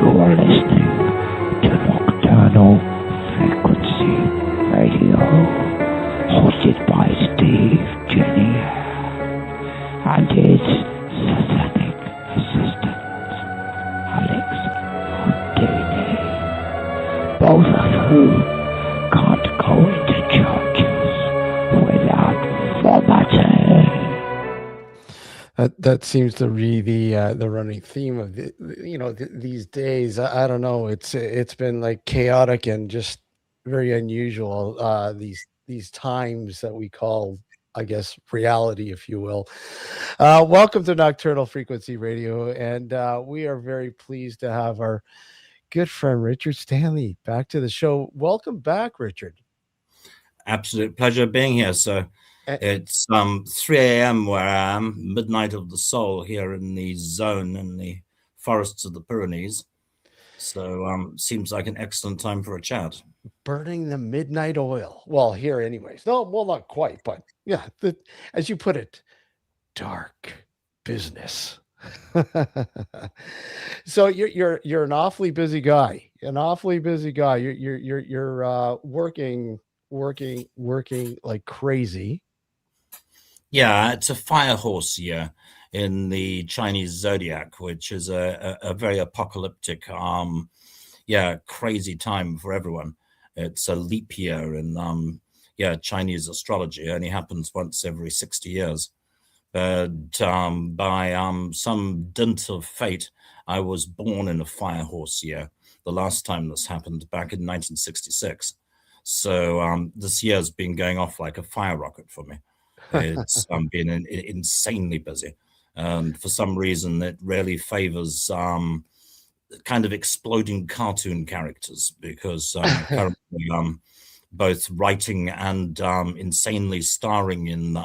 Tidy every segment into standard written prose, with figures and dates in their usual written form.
are listening to Nocturnal Frequency Radio, hosted by Steve Jenny and his satanic assistant, Alex Houdini, both of whom can't go into churches without vomiting. That seems to be the running theme of these days. I don't know. It's been like chaotic and just very unusual. These times that we call, I guess, reality, if you will. Welcome to Nocturnal Frequency Radio, and we are very pleased to have our good friend Richard Stanley back to the show. Welcome back, Richard. Absolute pleasure being here. So it's 3 a.m. where I am, midnight of the soul here in the zone in the forests of the Pyrenees. So seems like an excellent time for a chat. Burning the midnight oil. Well, here anyways. No, well, not quite, but yeah, as you put it, dark business. So you're an awfully busy guy. You're working like crazy. Yeah, it's a fire horse year in the Chinese zodiac, which is a very apocalyptic, crazy time for everyone. It's a leap year in Chinese astrology. It only happens once every 60 years. But by some dint of fate, I was born in a fire horse year. The last time this happened back in 1966. So this year's been going off like a fire rocket for me. It's been insanely busy. And for some reason, it really favors kind of exploding cartoon characters because currently both writing and insanely starring in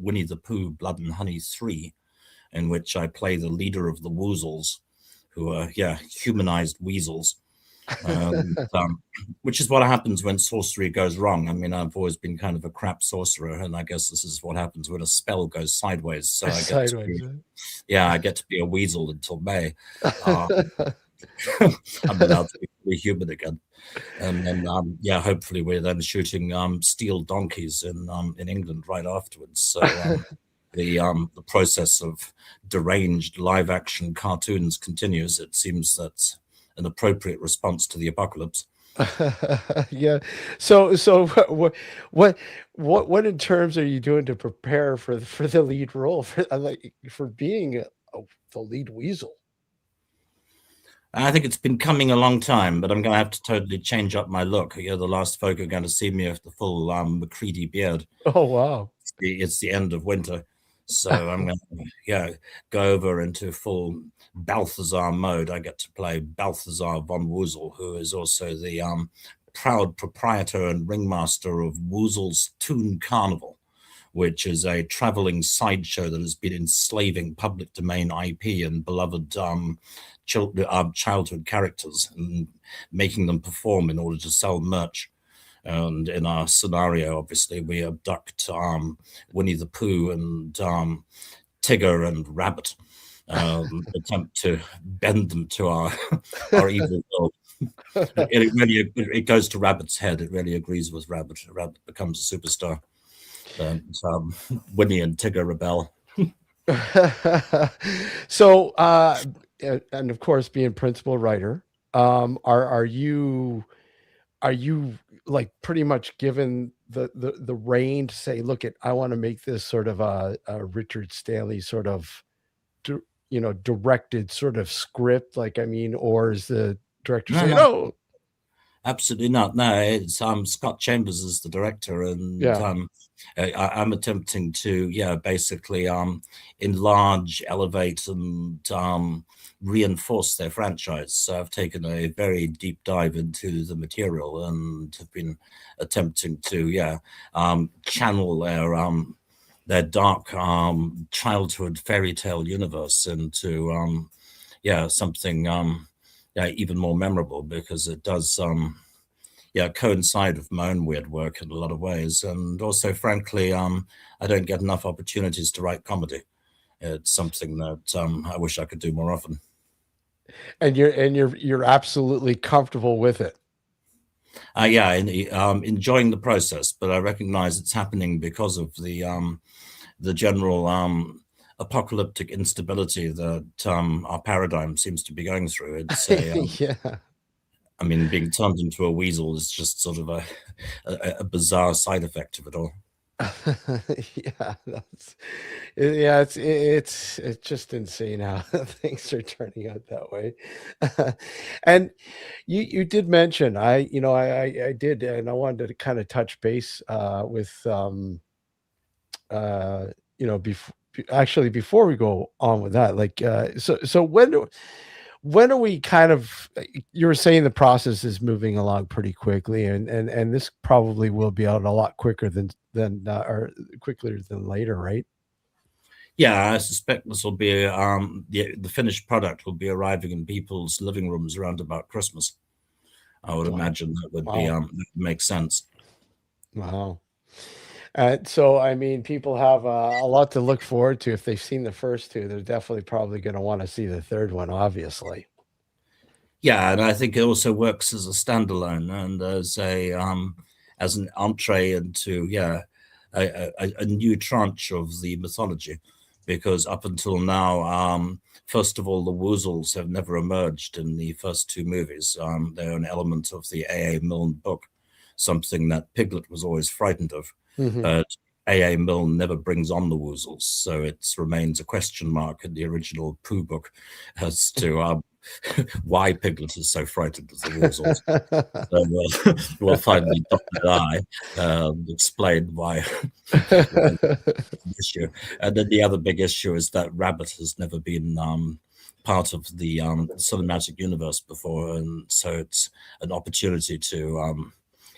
Winnie the Pooh, Blood and Honey 3, in which I play the leader of the Woozles, who are, humanized weasels. Which is what happens when sorcery goes wrong. I mean, I've always been kind of a crap sorcerer, and I guess this is what happens when a spell goes sideways. So I get to be a weasel until May. I'm allowed to be human again, and then hopefully we're then shooting steel donkeys in England right afterwards. So the process of deranged live action cartoons continues. It seems that's an appropriate response to the apocalypse. Yeah. So what in terms are you doing to prepare for the lead role for being the lead weasel? I think it's been coming a long time, but I'm going to have to totally change up my look. You're the last folk are going to see me with the full McCready beard. Oh wow! It's the end of winter, so I'm going to go over into full Balthazar mode. I get to play Balthazar von Woozle, who is also the proud proprietor and ringmaster of Woozle's Toon Carnival, which is a traveling sideshow that has been enslaving public domain IP and beloved childhood characters and making them perform in order to sell merch. And in our scenario, obviously, we abduct Winnie the Pooh and Tigger and Rabbit. Attempt to bend them to our evil will. It goes to Rabbit's head. It really agrees with Rabbit. Rabbit becomes a superstar. And Winnie and Tigger rebel. So, and of course, being principal writer, are you like pretty much given the reign to say, look, I want to make this sort of a Richard Stanley sort of directed sort of script, or is the director saying, no? Absolutely not. No, it's Scott Chambers is the director, and I'm attempting to basically enlarge, elevate, and reinforce their franchise. So I've taken a very deep dive into the material and have been attempting to channel their dark childhood fairy tale universe into something even more memorable, because it does coincide with my own weird work in a lot of ways. And also, frankly, I don't get enough opportunities to write comedy. It's something that I wish I could do more often. And you're absolutely comfortable with it. Yeah, enjoying the process, but I recognize it's happening because of the general apocalyptic instability that our paradigm seems to be going through. It's a Yeah. I mean, being turned into a weasel is just sort of a bizarre side effect of it all. Yeah, yeah, it's just insane how things are turning out that way. And you did mention, I did, and I wanted to kind of touch base with before, actually, before we go on with that, like so when are we kind of, you were saying the process is moving along pretty quickly, and this probably will be out a lot quicker than or quicker than later, right? Yeah, I suspect this will be the finished product will be arriving in people's living rooms around about Christmas. I would imagine that would be Wow. that would make sense. Wow. So I mean, people have a lot to look forward to. If they've seen the first two, they're definitely probably going to want to see the third one, obviously. Yeah, and I think it also works as a standalone and as an entree into a new tranche of the mythology, because up until now, first of all, the woozles have never emerged in the first two movies. They're an element of the A.A. Milne book, something that Piglet was always frightened of. Mhm. But A.A. Milne never brings on the woozles, so it remains a question mark in the original Pooh book as to why Piglet is so frightened of the woozles. So we'll finally dot the I, explain why issue. And then the other big issue is that Rabbit has never been part of the cinematic universe before, and so it's an opportunity to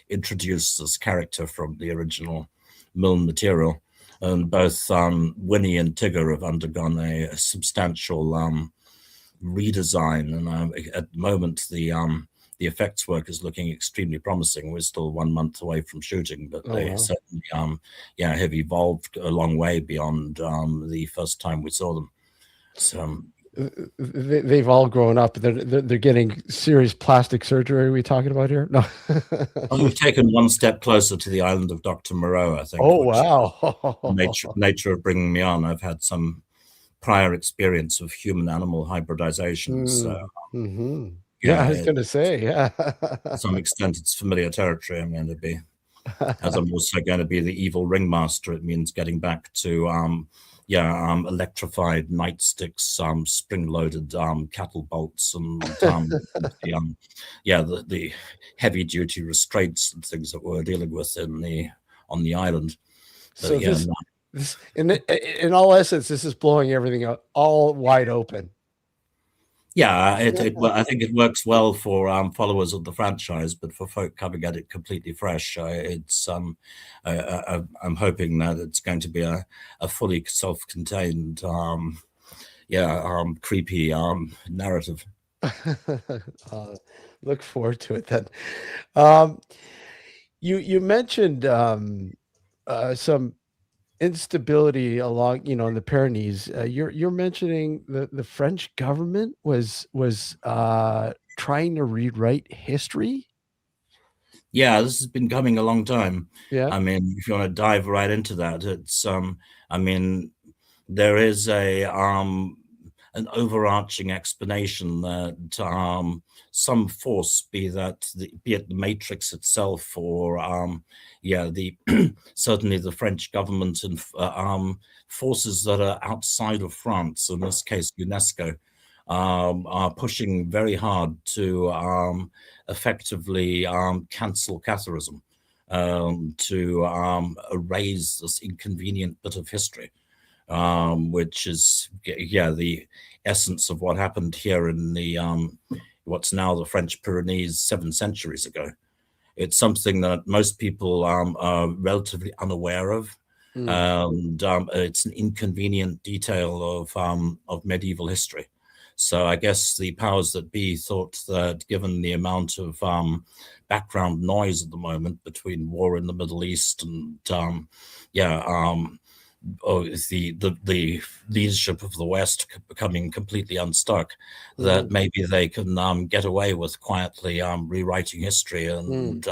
introduce this character from the original Milne material. And both Winnie and Tigger have undergone a substantial redesign, and at the moment the effects work is looking extremely promising. We're still 1 month away from shooting, but they certainly have evolved a long way beyond the first time we saw them. So they've all grown up. They're getting serious plastic surgery. Are we talking about here? No. we've taken one step closer to the island of DR.MOREAU, I think. Oh, wow. Nature of bringing me on. I've had some prior experience of human-animal hybridization. So, yeah, I was going to say, yeah. To some extent, it's familiar territory. I'm going to be, as I'm also going to be the evil ringmaster. It means getting back to electrified nightsticks, spring-loaded cattle bolts, and the heavy-duty restraints and things that we're dealing with on the island. So in all essence, this is blowing everything out all wide open. Yeah, I think it works well for followers of the franchise, but for folk coming at it completely fresh, I'm hoping that it's going to be a fully self-contained, creepy narrative. Look forward to it then. You mentioned some instability along, in the Pyrenees. You're mentioning the French government was trying to rewrite history. Yeah, this has been coming a long time. Yeah. I mean, if you want to dive right into that, it's I mean, there is an overarching explanation that some force, be it the Matrix itself, or certainly the French government and forces that are outside of France, in this case UNESCO, are pushing very hard to effectively cancel Catharism, to erase this inconvenient bit of history. Which is the essence of what happened here in the what's now the French Pyrenees 7 centuries ago. It's something that most people are relatively unaware of, and it's an inconvenient detail of medieval history. So I guess the powers that be thought that, given the amount of background noise at the moment between war in the Middle East and the leadership of the West becoming completely unstuck, that maybe they can get away with quietly rewriting history and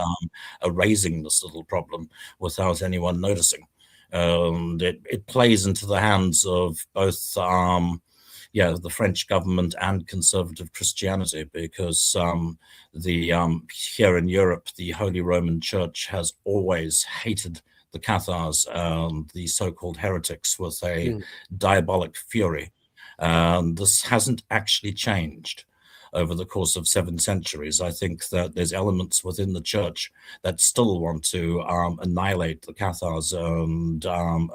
erasing this little problem without anyone noticing. It plays into the hands of both the French government and conservative Christianity, because here in Europe, the Holy Roman Church has always hated the Cathars, the so-called heretics, with a diabolic fury. This hasn't actually changed over the course of 7 centuries. I think that there's elements within the church that still want to annihilate the Cathars and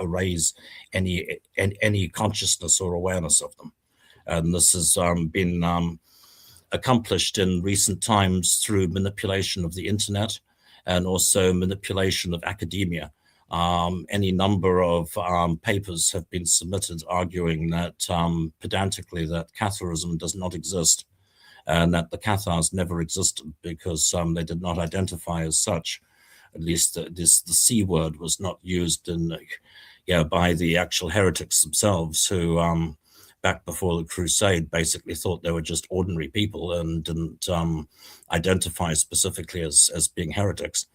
erase any consciousness or awareness of them. And this has been accomplished in recent times through manipulation of the internet and also manipulation of academia. Any number of papers have been submitted arguing that pedantically that Catharism does not exist, and that the Cathars never existed because they did not identify as such. At least the C word was not used by the actual heretics themselves, who back before the Crusade basically thought they were just ordinary people and didn't identify specifically as being heretics.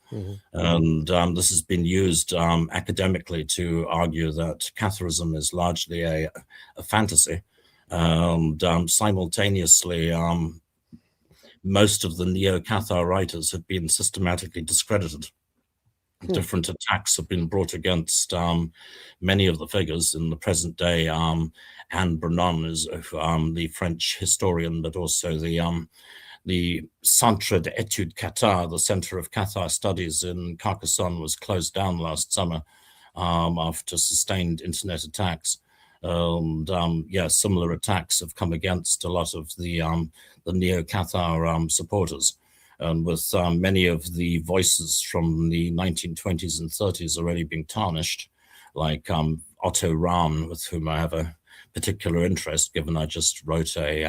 And this has been used academically to argue that Catharism is largely a fantasy. And simultaneously, most of the Neo-Cathar writers have been systematically discredited. Different attacks have been brought against many of the figures. In the present day, Anne Brenon is the French historian, but also the Centre d'Études Cathar, the Center of Cathar Studies in Carcassonne, was closed down last summer after sustained internet attacks. Similar attacks have come against a lot of the Neo-Cathar supporters. And with many of the voices from the 1920s and 30s already being tarnished, like Otto Rahn, with whom I have a particular interest, given I just wrote a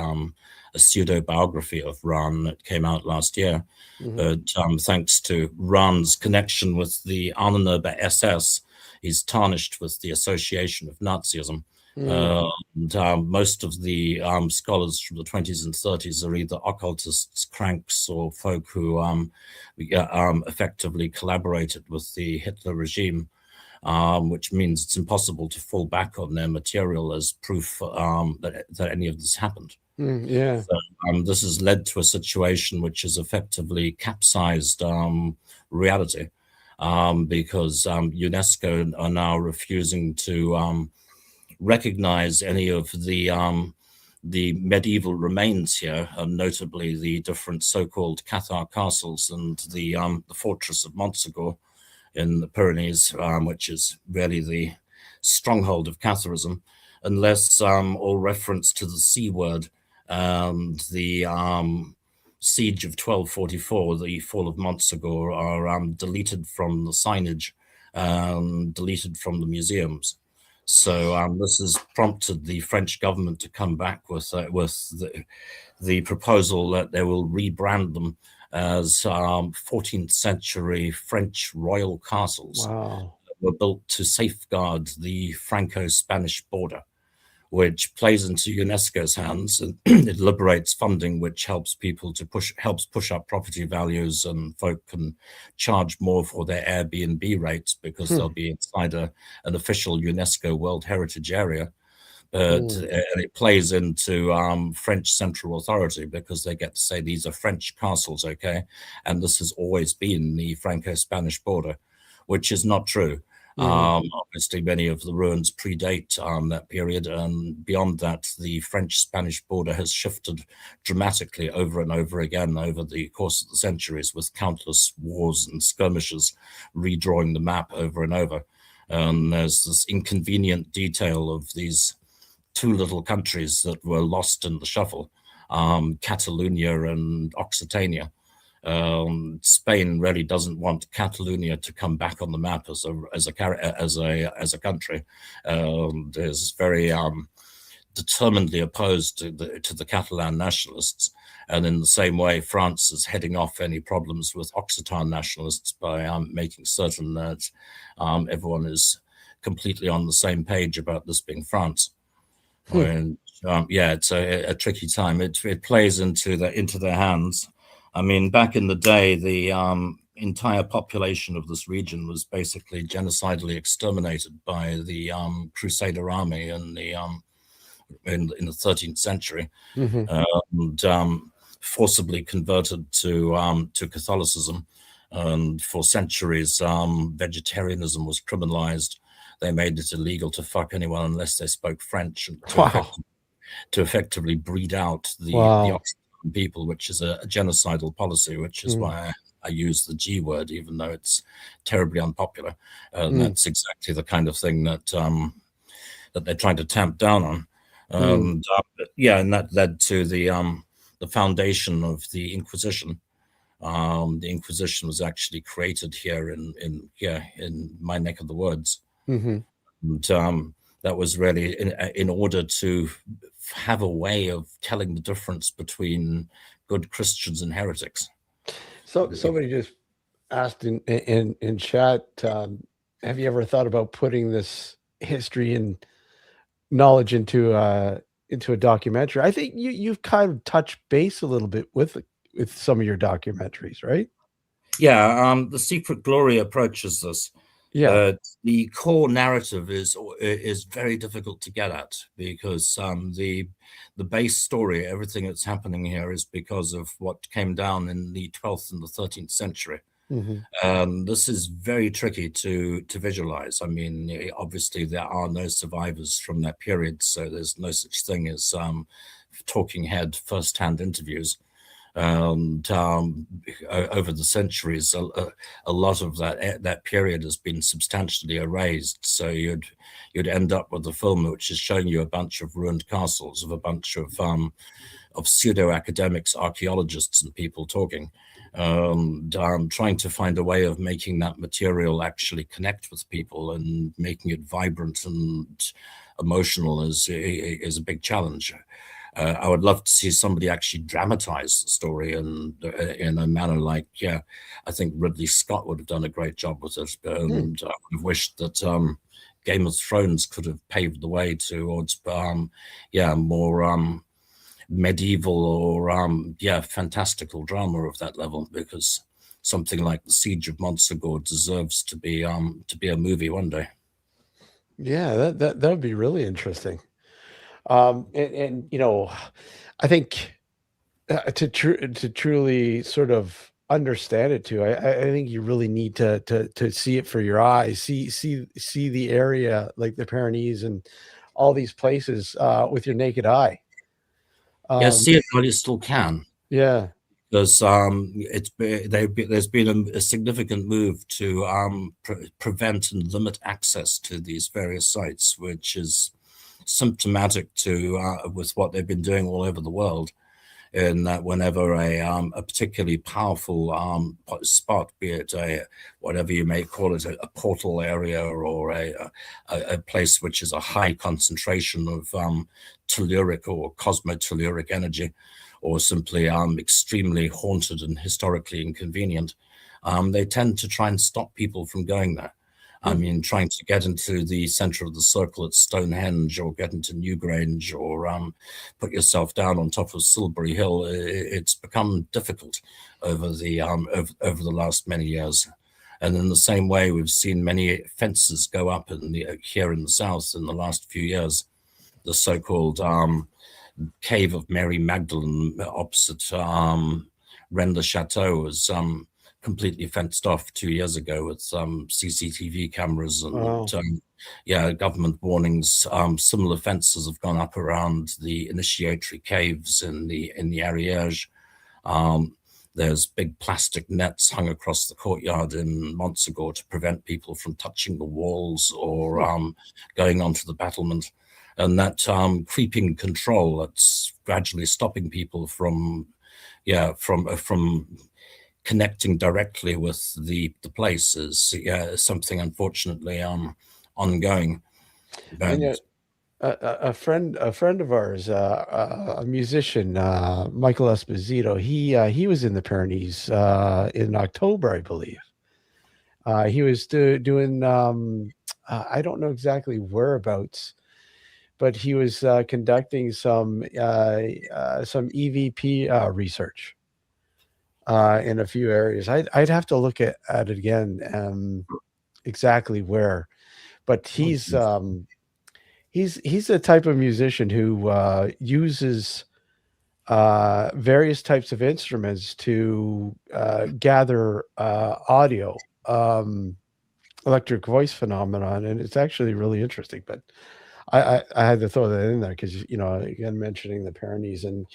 pseudo-biography of Rahn that came out last year. But thanks to Rahn's connection with the Ahnenerbe SS, he's tarnished with the association of Nazism. And most of the scholars from the 20s and 30s are either occultists, cranks, or folk who effectively collaborated with the Hitler regime, which means it's impossible to fall back on their material as proof that any of this happened. So, this has led to a situation which has effectively capsized reality, because UNESCO are now refusing to recognize any of the medieval remains here, notably the different so-called Cathar castles and the fortress of Montsegur in the Pyrenees, which is really the stronghold of Catharism, unless all reference to the C word and the siege of 1244, the fall of Montsegur, are deleted from the signage and deleted from the museums. So this has prompted the French government to come back with the proposal that they will rebrand them as 14th century French royal castles that were built to safeguard the Franco-Spanish border, which plays into UNESCO's hands, and it liberates funding, which helps people to push up property values, and folk can charge more for their Airbnb rates because they'll be inside an official UNESCO World Heritage Area. But it plays into French central authority, because they get to say these are French castles, okay? And this has always been the Franco-Spanish border, which is not true. Obviously, many of the ruins predate that period, and beyond that, the French-Spanish border has shifted dramatically over and over again over the course of the centuries, with countless wars and skirmishes redrawing the map over and over. And there's this inconvenient detail of these two little countries that were lost in the shuffle, Catalonia and Occitania. Spain really doesn't want Catalonia to come back on the map as a country. Is very determinedly opposed to the Catalan nationalists, and in the same way, France is heading off any problems with Occitan nationalists by making certain that everyone is completely on the same page about this being France. Hmm. And yeah, it's a tricky time. It plays into their hands. I mean, back in the day, the entire population of this region was basically genocidally exterminated by the Crusader army in the 13th century, Mhm. and forcibly converted to Catholicism. And for centuries, vegetarianism was criminalized. They made it illegal to fuck anyone unless they spoke French, and to effectively breed out the Occitan people, which is a genocidal policy, which is why I use the G word, even though it's terribly unpopular. And that's exactly the kind of thing that that they're trying to tamp down on. And yeah, and that led to the foundation of the Inquisition. The Inquisition was actually created here in my neck of the woods. And that was really in order to have a way of telling the difference between good Christians and heretics. So somebody just asked in chat, have you ever thought about putting this history and knowledge into a documentary? I think you've kind of touched base a little bit with some of your documentaries, right? Yeah, the Secret Glory approaches this. Yeah. The core narrative is very difficult to get at, because the base story, everything that's happening here, is because of what came down in the 12th and the 13th century. This is very tricky to visualize. I mean, obviously there are no survivors from that period, so there's no such thing as talking head first-hand interviews. And over the centuries, a lot of that period has been substantially erased. So you'd end up with a film which is showing you a bunch of ruined castles of a bunch of pseudo academics, archaeologists, and people talking, trying to find a way of making that material actually connect with people and making it vibrant and emotional is a big challenge. I would love to see somebody actually dramatize the story in a manner like, I think Ridley Scott would have done a great job with it. And I would have wished that Game of Thrones could have paved the way towards, more medieval or, fantastical drama of that level, because something like The Siege of Montsegur deserves to be a movie one day. Yeah, that would be really interesting. And you know, I think to truly sort of understand it too, I think you really need to see it for your eyes, see the area like the Pyrenees and all these places with your naked eye. See it while you still can. Yeah. Because there's been a significant move to prevent and limit access to these various sites, which is symptomatic to with what they've been doing all over the world. In that whenever a particularly powerful spot, be it whatever you may call it, a portal area or a place which is a high concentration of telluric or cosmotelluric energy, or simply extremely haunted and historically inconvenient, they tend to try and stop people from going there. I mean, trying to get into the center of the circle at Stonehenge, or get into Newgrange, or put yourself down on top of Silbury Hill, it's become difficult over the last many years. And in the same way, we've seen many fences go up here in the south in the last few years. The so-called Cave of Mary Magdalene opposite Rennes-le-Château was completely fenced off 2 years ago with CCTV cameras and government warnings. Similar fences have gone up around the initiatory caves in the Ariège. There's big plastic nets hung across the courtyard in Montsegur to prevent people from touching the walls or going onto the battlement. And that creeping control that's gradually stopping people from connecting directly with the place is something unfortunately ongoing. And a friend of ours, a musician, Michael Esposito, he was in the Pyrenees in October, I believe. He was doing I don't know exactly whereabouts, but he was conducting some EVP research in a few areas. I'd have to look at it again, exactly where. But he's the type of musician who uses various types of instruments to gather audio, electric voice phenomenon, and it's actually really interesting. But I had to throw that in there because, again, mentioning the Pyrenees and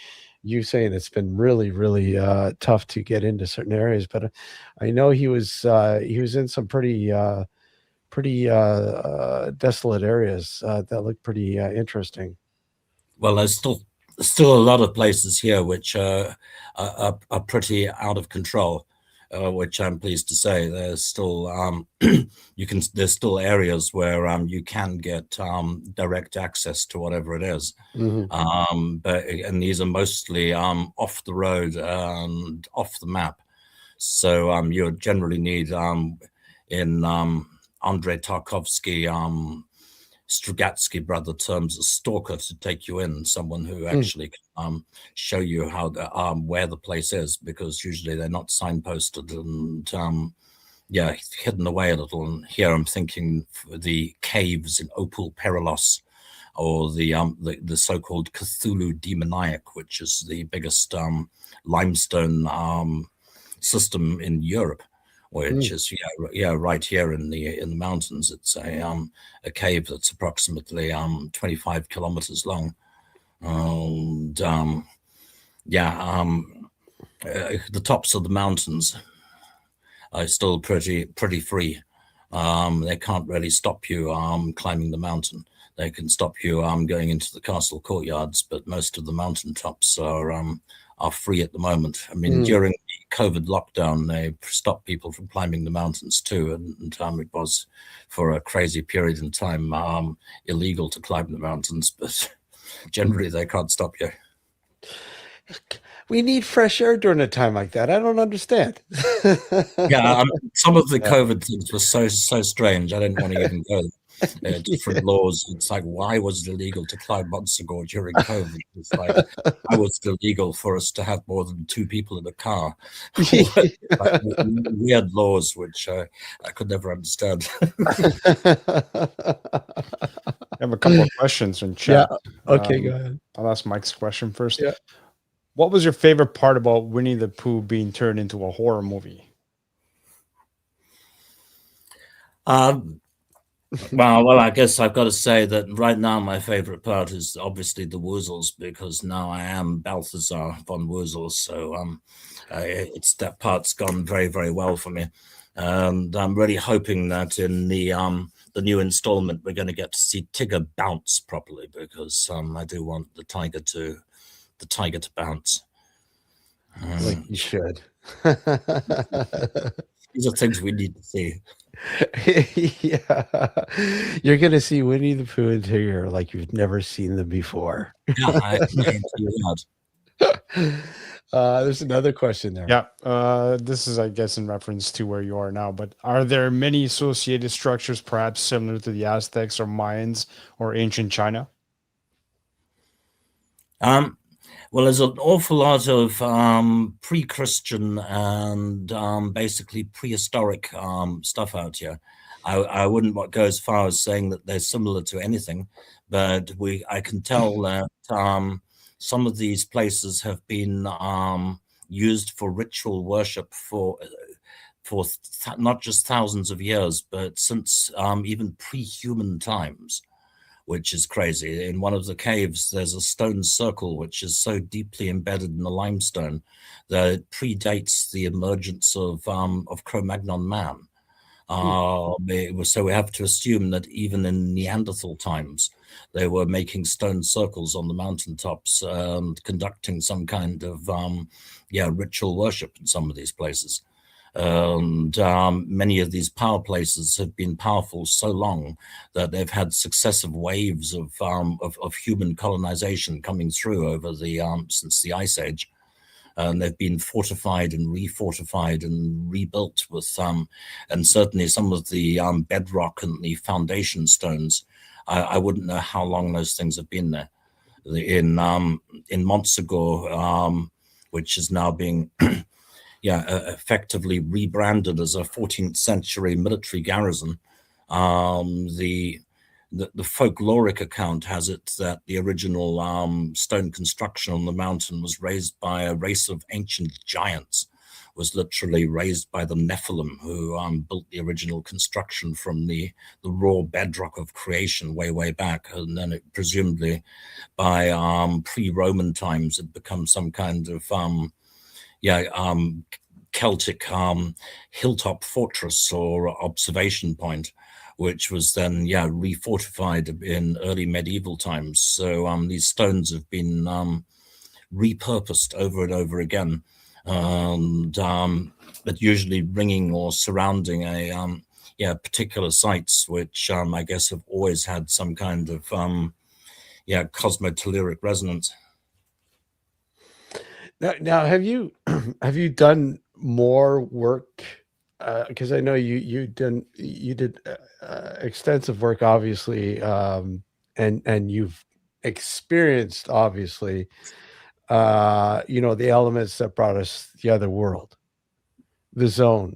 you saying it's been really, really tough to get into certain areas. But I know he was in some pretty desolate areas that look pretty interesting. Well, there's still a lot of places here which are pretty out of control, which I'm pleased to say. There's still there's still areas where you can get direct access to whatever it is. And these are mostly off the road and off the map. So you generally need in Andrei Tarkovsky, Strugatsky brother terms, a stalker to take you in, someone who actually can show you how where the place is, because usually they're not signposted and hidden away a little. And here I'm thinking the caves in Opal Perilos, or the so-called Cthulhu demoniac, which is the biggest limestone system in Europe, which is right here in the mountains. It's a cave that's approximately 25 kilometers long, and the tops of the mountains are still pretty free. They can't really stop you climbing the mountain. They can stop you going into the castle courtyards, but most of the mountain tops are free at the moment. I mean, during the COVID lockdown, they stopped people from climbing the mountains too, and it was for a crazy period in time illegal to climb the mountains, but generally they can't stop you. We need fresh air during a time like that. I don't understand. Some of the COVID things were so strange. I didn't want to even go. Different laws. It's like, why was it illegal to climb Montsegur during COVID? It's like, why was it illegal for us to have more than 2 people in a car? Like, weird laws, which I could never understand. I have a couple of questions in chat. Yeah. Okay, go ahead. I'll ask Mike's question first. Yeah. What was your favorite part about Winnie the Pooh being turned into a horror movie? Well, I guess I've got to say that right now my favorite part is obviously the Woozles, because now I am Balthazar von Woozles, so that part's gone very, very well for me, and I'm really hoping that in the new installment we're going to get to see Tigger bounce properly, because I do want the tiger to bounce. Like you should. These are things we need to see. Yeah, you're gonna see Winnie the Pooh and Tigger like you've never seen them before. Yeah, I guarantee you There's another question there. Yeah, this is, I guess, in reference to where you are now, but are there many associated structures perhaps similar to the Aztecs or Mayans or ancient China? Well, there's an awful lot of pre-Christian and basically prehistoric stuff out here. I wouldn't go as far as saying that they're similar to anything, but I can tell that some of these places have been used for ritual worship for not just thousands of years, but since even pre-human times, which is crazy. In one of the caves, there's a stone circle which is so deeply embedded in the limestone that it predates the emergence of Cro-Magnon man. So we have to assume that even in Neanderthal times, they were making stone circles on the mountaintops and conducting some kind of ritual worship in some of these places. And many of these power places have been powerful so long that they've had successive waves of human colonization coming through over the since the Ice Age. and they've been fortified and refortified and rebuilt with and certainly some of the bedrock and the foundation stones. I wouldn't know how long those things have been there. In Montsegur, which is now being effectively rebranded as a 14th century military garrison. The folkloric account has it that the original stone construction on the mountain was raised by a race of ancient giants, was literally raised by the Nephilim, who built the original construction from the raw bedrock of creation way back. And then it presumably by pre-Roman times had become some kind of Celtic hilltop fortress or observation point, which was then refortified in early medieval times. So these stones have been repurposed over and over again, and but usually ringing or surrounding a particular sites, which I guess have always had some kind of cosmotelluric resonance. Now, have you done more work? Because I know you did extensive work, obviously, and you've experienced, obviously, the elements that brought us the other world, the zone.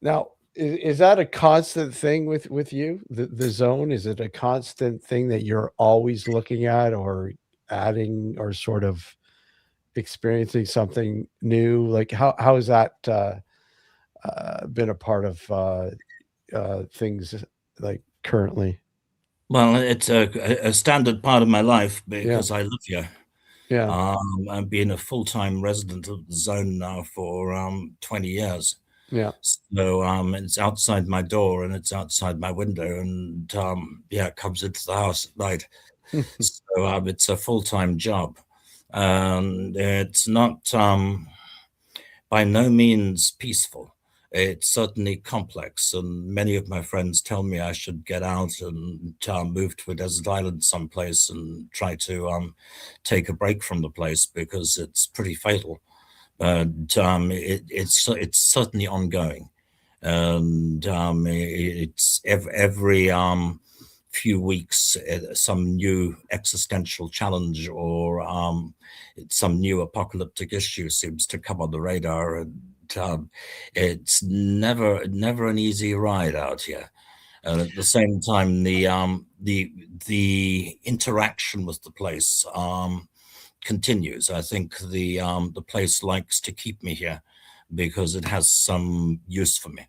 Now, is that a constant thing with you? The zone, is it a constant thing that you're always looking at or adding or sort of experiencing something new? Like how has that been a part of things like currently? Well, it's a standard part of my life because I live here. Yeah. I've been a full-time resident of the zone now for 20 years. Yeah. So it's outside my door and it's outside my window, and it comes into the house at night. So it's a full-time job. And it's not by no means peaceful. It's certainly complex, and many of my friends tell me I should get out and move to a desert island someplace and try to take a break from the place, because it's pretty fatal. But it's certainly ongoing, and it's every few weeks some new existential challenge or some new apocalyptic issue seems to come on the radar, and it's never an easy ride out here. And at the same time, the interaction with the place continues. I think the place likes to keep me here because it has some use for me.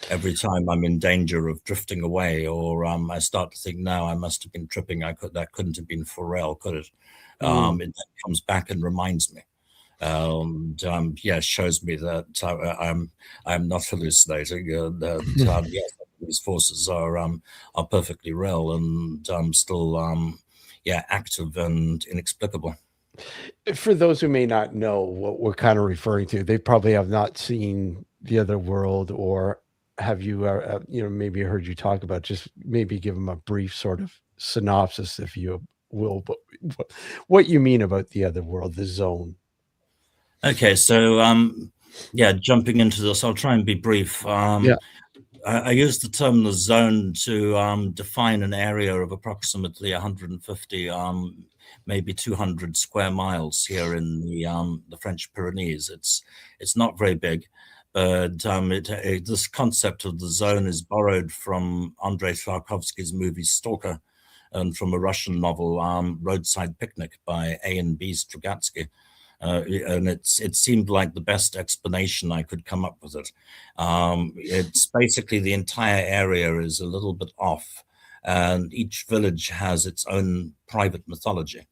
Every time I'm in danger of drifting away, or I start to think, now I must have been tripping. That couldn't have been Forel, could it? It comes back and reminds me, and shows me that I'm not hallucinating, and yes, these forces are perfectly real, and still active and inexplicable. For those who may not know what we're kind of referring to, they probably have not seen the other world, or have you maybe heard you talk about, just maybe give them a brief sort of synopsis, if you will, but what you mean about the other world, the zone. Okay, so jumping into this, I'll try and be brief. I use the term the zone to define an area of approximately 150, maybe 200 square miles here in the French Pyrenees. It's not very big, but this concept of the zone is borrowed from Andrei Tarkovsky's movie Stalker, and from a Russian novel, Roadside Picnic by A.N.B. Strugatsky. And it seemed like the best explanation I could come up with it. It's basically the entire area is a little bit off, and each village has its own private mythology.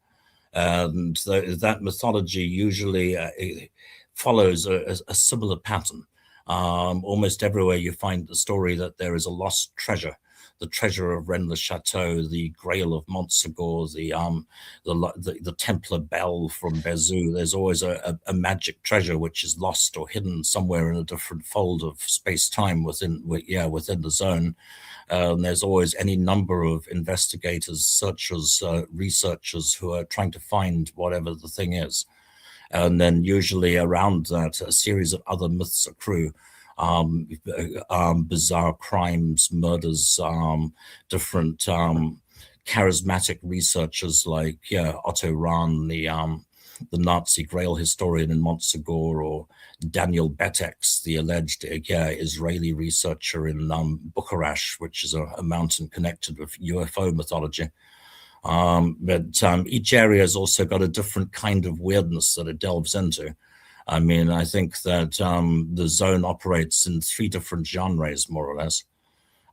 And that mythology usually follows a similar pattern. Almost everywhere you find the story that there is a lost treasure. The treasure of Rennes-le-Château, the Grail of Montsegur, the Templar bell from Bézieux. There's always a magic treasure which is lost or hidden somewhere in a different fold of space-time within the zone. There's always any number of investigators, searchers, researchers who are trying to find whatever the thing is. And then usually around that, a series of other myths accrue. Bizarre crimes, murders, different charismatic researchers like Otto Rahn, the Nazi Grail historian in Montsegor, or Daniel Betex, the alleged Israeli researcher in Bucharest, which is a mountain connected with UFO mythology. But each area has also got a different kind of weirdness that it delves into. I mean, I think that the zone operates in 3 different genres, more or less.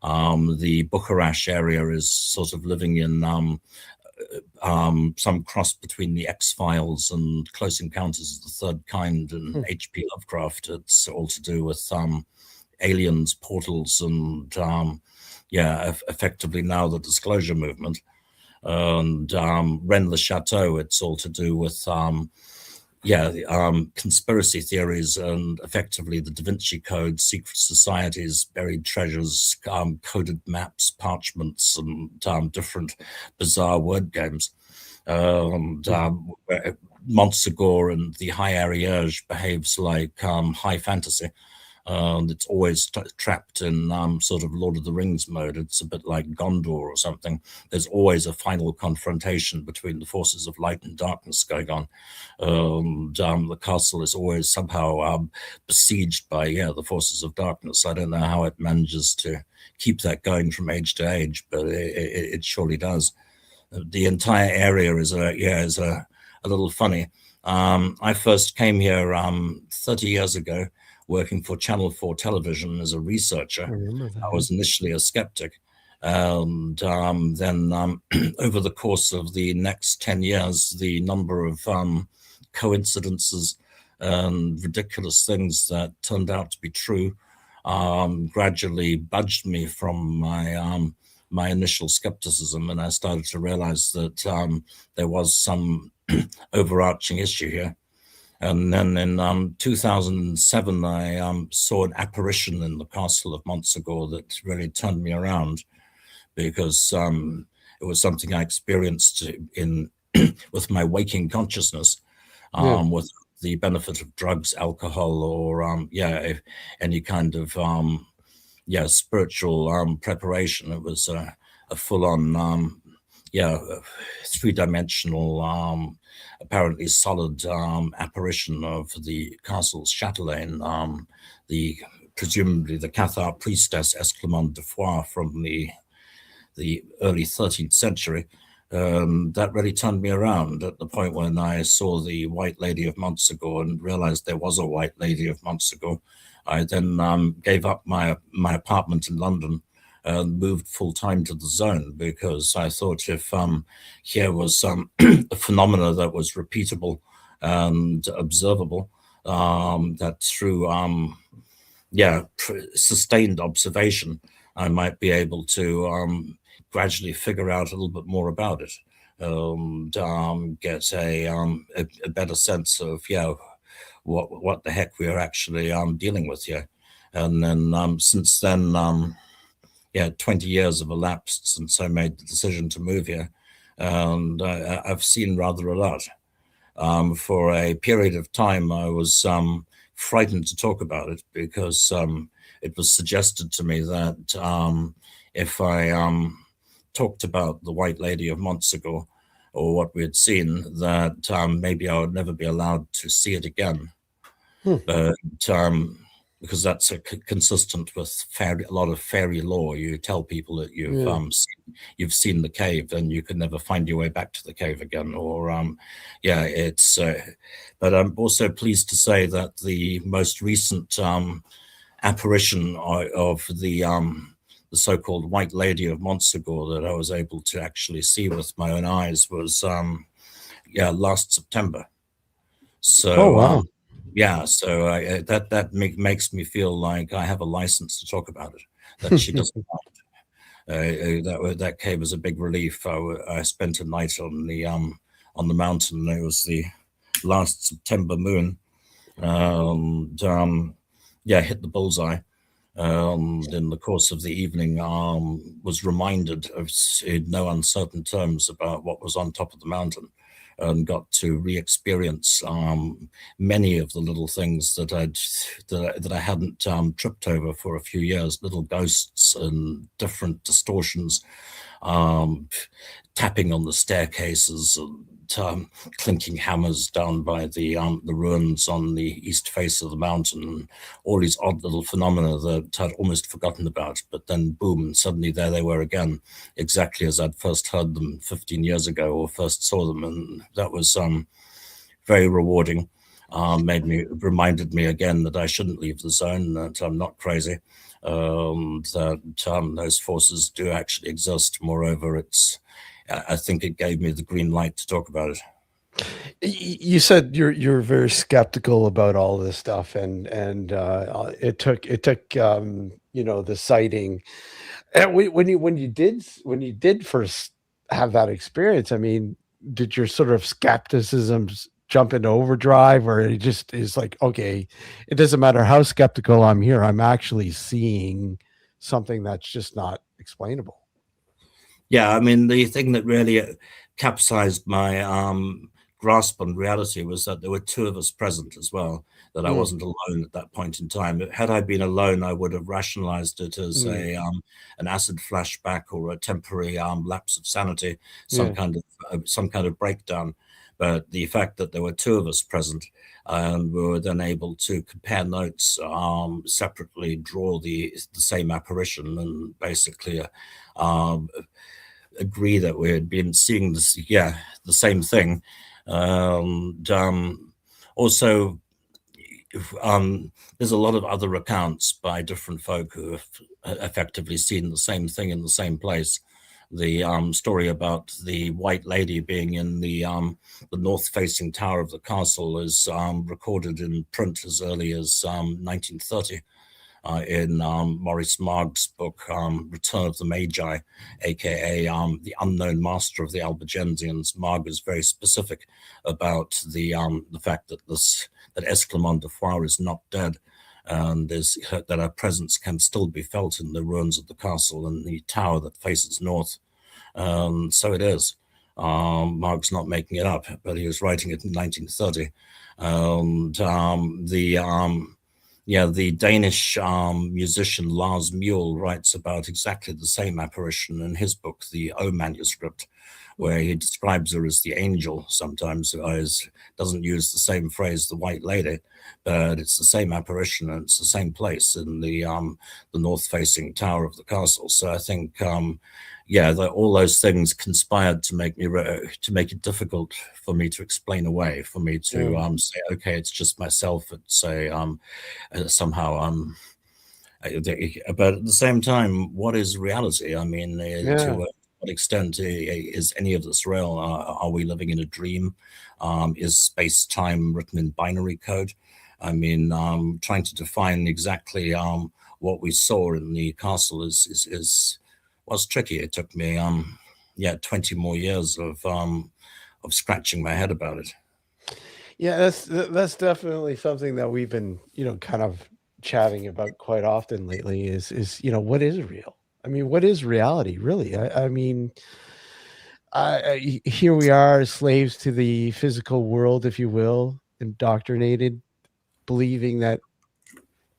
The Bucharest area is sort of living in some cross between the X-Files and Close Encounters of the Third Kind and H.P. Lovecraft. It's all to do with aliens, portals, and effectively now the disclosure movement. And Rennes le Chateau, it's all to do with conspiracy theories and effectively the Da Vinci Code, secret societies, buried treasures, coded maps, parchments, and different bizarre word games. Montsegor and the High Ariege behaves like high fantasy. And it's always trapped in sort of Lord of the Rings mode. It's a bit like Gondor or something. There's always a final confrontation between the forces of light and darkness going on. The castle is always somehow besieged by the forces of darkness. I don't know how it manages to keep that going from age to age, but it surely does. The entire area is a little funny. I first came here 30 years ago, working for Channel 4 television as a researcher. I was initially a skeptic. And then over the course of the next 10 years, the number of coincidences and ridiculous things that turned out to be true gradually budged me from my initial skepticism. And I started to realize that there was some overarching issue here. And then in 2007, I saw an apparition in the castle of Montsegor that really turned me around, because it was something I experienced in with my waking consciousness, with the benefit of drugs, alcohol, or any kind of spiritual preparation. It was a full-on 3-dimensional, apparently solid apparition of the castle's chatelaine, presumably the Cathar priestess Esclamande de Foix from the early 13th century. That really turned me around at the point when I saw the White Lady of Montsegor and realized there was a White Lady of Montsegor. I then gave up my apartment in London and moved full-time to the zone, because I thought if here was a phenomena that was repeatable and observable, that through sustained observation, I might be able to gradually figure out a little bit more about it, and get a better sense of what the heck we are actually dealing with here. And then since then, 20 years have elapsed since I made the decision to move here, and I've seen rather a lot. For a period of time, I was frightened to talk about it, because it was suggested to me that if I talked about the White Lady of Montsegor or what we had seen, that maybe I would never be allowed to see it again. But because that's consistent with a lot of fairy lore. You tell people that you've seen the cave, and you can never find your way back to the cave again. Or it's. But I'm also pleased to say that the most recent apparition of the so-called White Lady of Montsegor that I was able to actually see with my own eyes was last September. So. Oh wow. So that makes me feel like I have a license to talk about it. That she doesn't mind. That cave was a big relief. I spent a night on the mountain. It was the last September moon, and hit the bullseye. In the course of the evening, was reminded of in no uncertain terms about what was on top of the mountain. and got to re-experience many of the little things that I hadn't tripped over for a few years, little ghosts and different distortions, tapping on the staircases and clinking hammers down by the ruins on the east face of the mountain, and all these odd little phenomena that I'd almost forgotten about. But then, boom, suddenly there they were again, exactly as I'd first heard them 15 years ago or first saw them, and that was very rewarding. Reminded me again that I shouldn't leave the zone, that I'm not crazy, that those forces do actually exist. Moreover, I think it gave me the green light to talk about it. You said you're very skeptical about all this stuff, and it took the sighting, and when you did first have that experience, I mean, did your sort of skepticism jump into overdrive, or it just is like, okay, it doesn't matter how skeptical I'm here, I'm actually seeing something that's just not explainable? Yeah, I mean, the thing that really capsized my grasp on reality was that there were two of us present as well, that I wasn't alone at that point in time. Had I been alone, I would have rationalized it as an acid flashback or a temporary lapse of sanity, some kind of breakdown. But the fact that there were two of us present, and we were then able to compare notes, separately draw the same apparition, and basically agree that we had been seeing the same thing. Also, there's a lot of other accounts by different folk who have effectively seen the same thing in the same place. The story about the White Lady being in the north-facing tower of the castle is recorded in print as early as 1930. In Maurice Marg's book, Return of the Magi, aka the Unknown Master of the Albigensians. Marg is very specific about the fact that Esclamont de Foire is not dead, and that her presence can still be felt in the ruins of the castle and the tower that faces north. So it is. Marg's not making it up, but he was writing it in 1930. The Danish musician Lars Muhl writes about exactly the same apparition in his book, the O manuscript, where he describes her as the angel sometimes, doesn't use the same phrase, the White Lady, but it's the same apparition and it's the same place in the north-facing tower of the castle. So I think, all those things conspired to make it difficult for me to explain away, for me to say, okay, it's just myself, and say somehow but at the same time, what is reality? I mean, to what extent is any of this real? Are we living in a dream? Is space-time written in binary code? I mean, trying to define exactly what we saw in the castle was tricky. It took me 20 more years of scratching my head about it. Yeah, that's definitely something that we've been, kind of chatting about quite often lately is, what is real? I mean, what is reality, really? I mean, here we are, slaves to the physical world, if you will, indoctrinated, believing that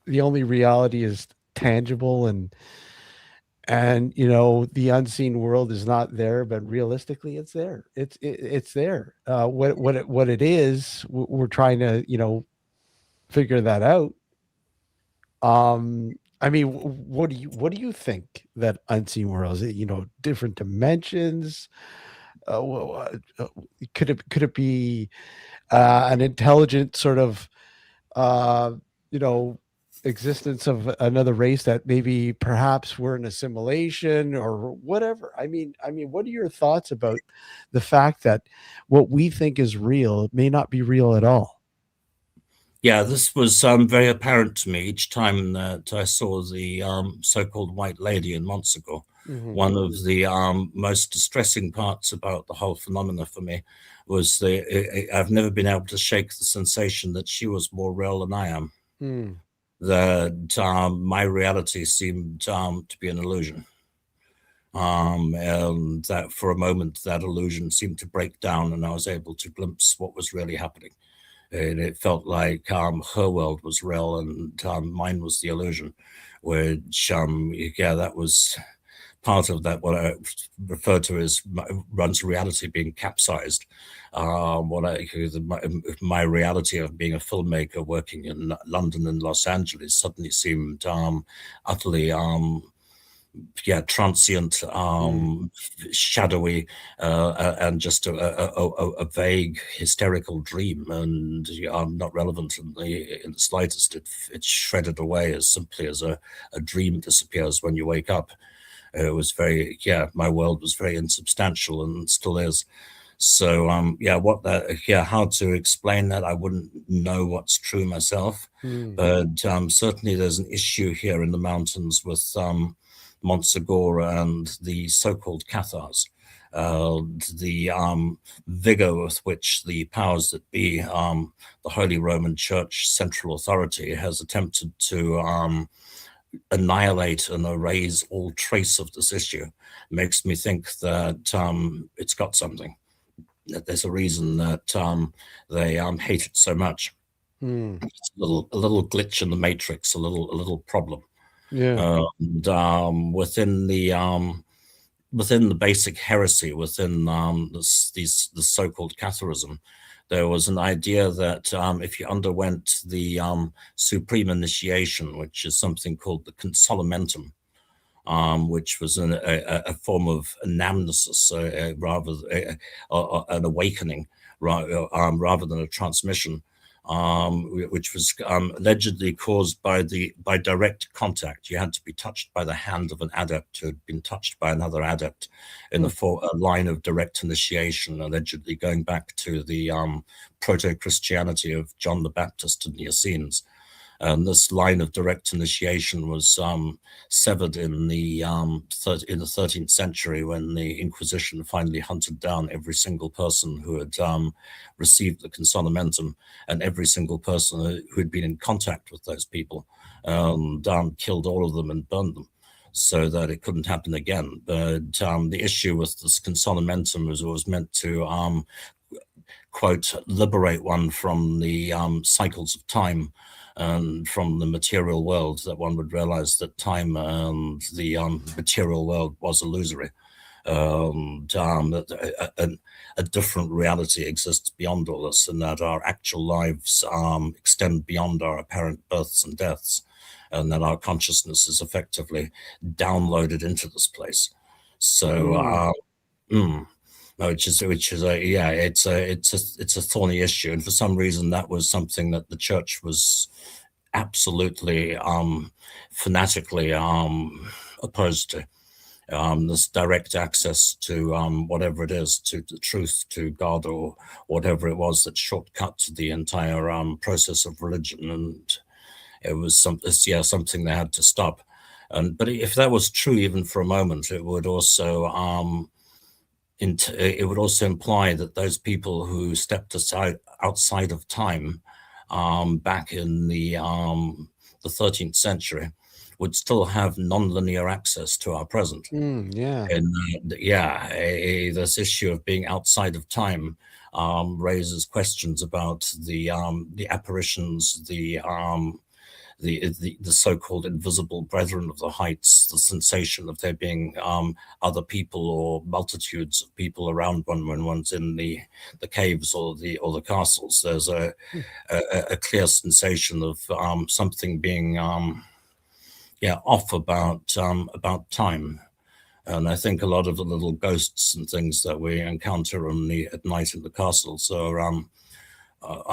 the only reality is tangible, and the unseen world is not there, but realistically it's there. It's there. What it is, we're trying to figure that out. I mean, what do you think that unseen world is? It, different dimensions? Could it be an intelligent sort of existence of another race that maybe perhaps we're an assimilation or whatever? I mean, what are your thoughts about the fact that what we think is real may not be real at all? Yeah, this was very apparent to me each time that I saw the so-called White Lady in Montsegur. Mm-hmm. One of the most distressing parts about the whole phenomena for me was I've never been able to shake the sensation that she was more real than I am. That my reality seemed to be an illusion. and that for a moment that illusion seemed to break down, and I was able to glimpse what was really happening. And it felt like her world was real and mine was the illusion, which yeah, that was part of that, what I refer to as runs reality being capsized. My reality of being a filmmaker working in London and Los Angeles suddenly seemed utterly transient, shadowy, and just a vague, hysterical dream, and not relevant in the slightest. It shredded away as simply as a dream disappears when you wake up. It was very, my world was very insubstantial and still is. So, how to explain that, I wouldn't know what's true myself, but certainly there's an issue here in the mountains with Montsegura and the so-called Cathars. The vigor with which the powers that be, the Holy Roman Church Central Authority, has attempted to annihilate and erase all trace of this issue makes me think that it's got something. That there's a reason that they hate it so much. It's a little glitch in the matrix, a little problem. Yeah. And within the basic heresy, within the so-called Catharism, there was an idea that if you underwent the supreme initiation, which is something called the consolamentum, which was a form of anamnesis, rather an awakening, rather than a transmission, which was allegedly caused by direct contact. You had to be touched by the hand of an adept who had been touched by another adept in a line of direct initiation, allegedly going back to the proto-Christianity of John the Baptist and the Essenes. And this line of direct initiation was severed in the 13th century, when the Inquisition finally hunted down every single person who had received the consolamentum, and every single person who had been in contact with those people, and killed all of them and burned them, so that it couldn't happen again. But the issue with this consolamentum was it was meant to quote, liberate one from the cycles of time and from the material world, that one would realize that time and the material world was illusory. That a different reality exists beyond all this, and that our actual lives extend beyond our apparent births and deaths, and that our consciousness is effectively downloaded into this place. So, which is it's a thorny issue, and for some reason that was something that the church was absolutely fanatically opposed to. This direct access to whatever it is, to the truth, to God, or whatever it was that shortcut the entire process of religion, and it was something they had to stop. But if that was true even for a moment, it would also imply that those people who stepped outside of time back in the 13th century would still have non-linear access to our present. This issue of being outside of time raises questions about the apparitions, the so-called invisible brethren of the heights, the sensation of there being other people or multitudes of people around one when one's in the caves or the castles. There's a clear sensation of something being off about time. And I think a lot of the little ghosts and things that we encounter at night in the castles are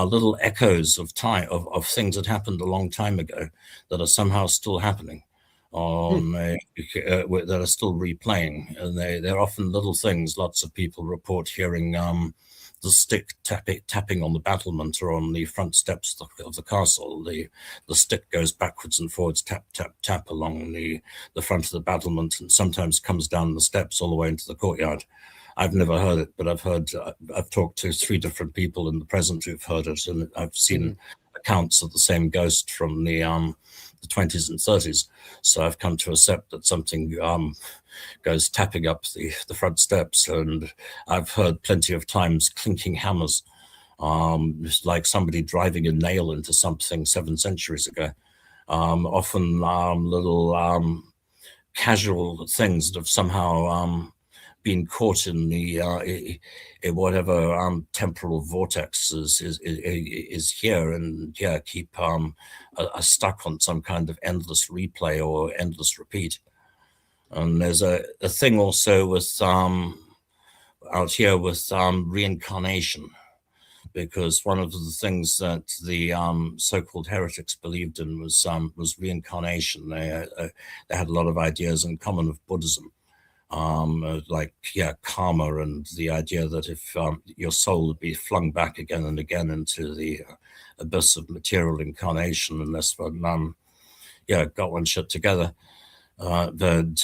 little echoes of time, of things that happened a long time ago that are somehow still happening, that are still replaying. And they're often little things. Lots of people report hearing the stick tapping on the battlement or on the front steps of the castle. The stick goes backwards and forwards, tap, tap, tap along the front of the battlement, and sometimes comes down the steps all the way into the courtyard. I've never heard it, but I've talked to 3 different people in the present who've heard it, and I've seen accounts of the same ghost from the the 20s and 30s. So I've come to accept that something goes tapping up the front steps, and I've heard plenty of times clinking hammers, just like somebody driving a nail into something 7 centuries ago. Often little casual things that have somehow been caught in the in whatever temporal vortex is here, and yeah, keep are stuck on some kind of endless replay or endless repeat. And there's a thing also with out here with reincarnation, because one of the things that the so-called heretics believed in was reincarnation. They had a lot of ideas in common with Buddhism, like karma, and the idea that if your soul would be flung back again and again into the abyss of material incarnation unless one got one shit together. But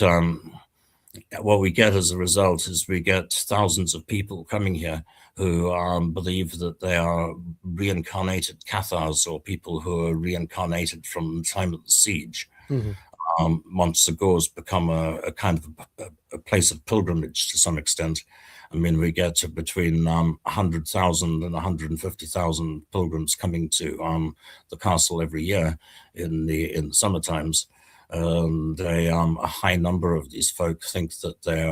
what we get as a result is we get thousands of people coming here who believe that they are reincarnated Cathars, or people who are reincarnated from the time of the siege. Montsegur has become a kind of a place of pilgrimage to some extent. I mean, we get between 100,000 and 150,000 pilgrims coming to the castle every year in the summer times. And a high number of these folk think that they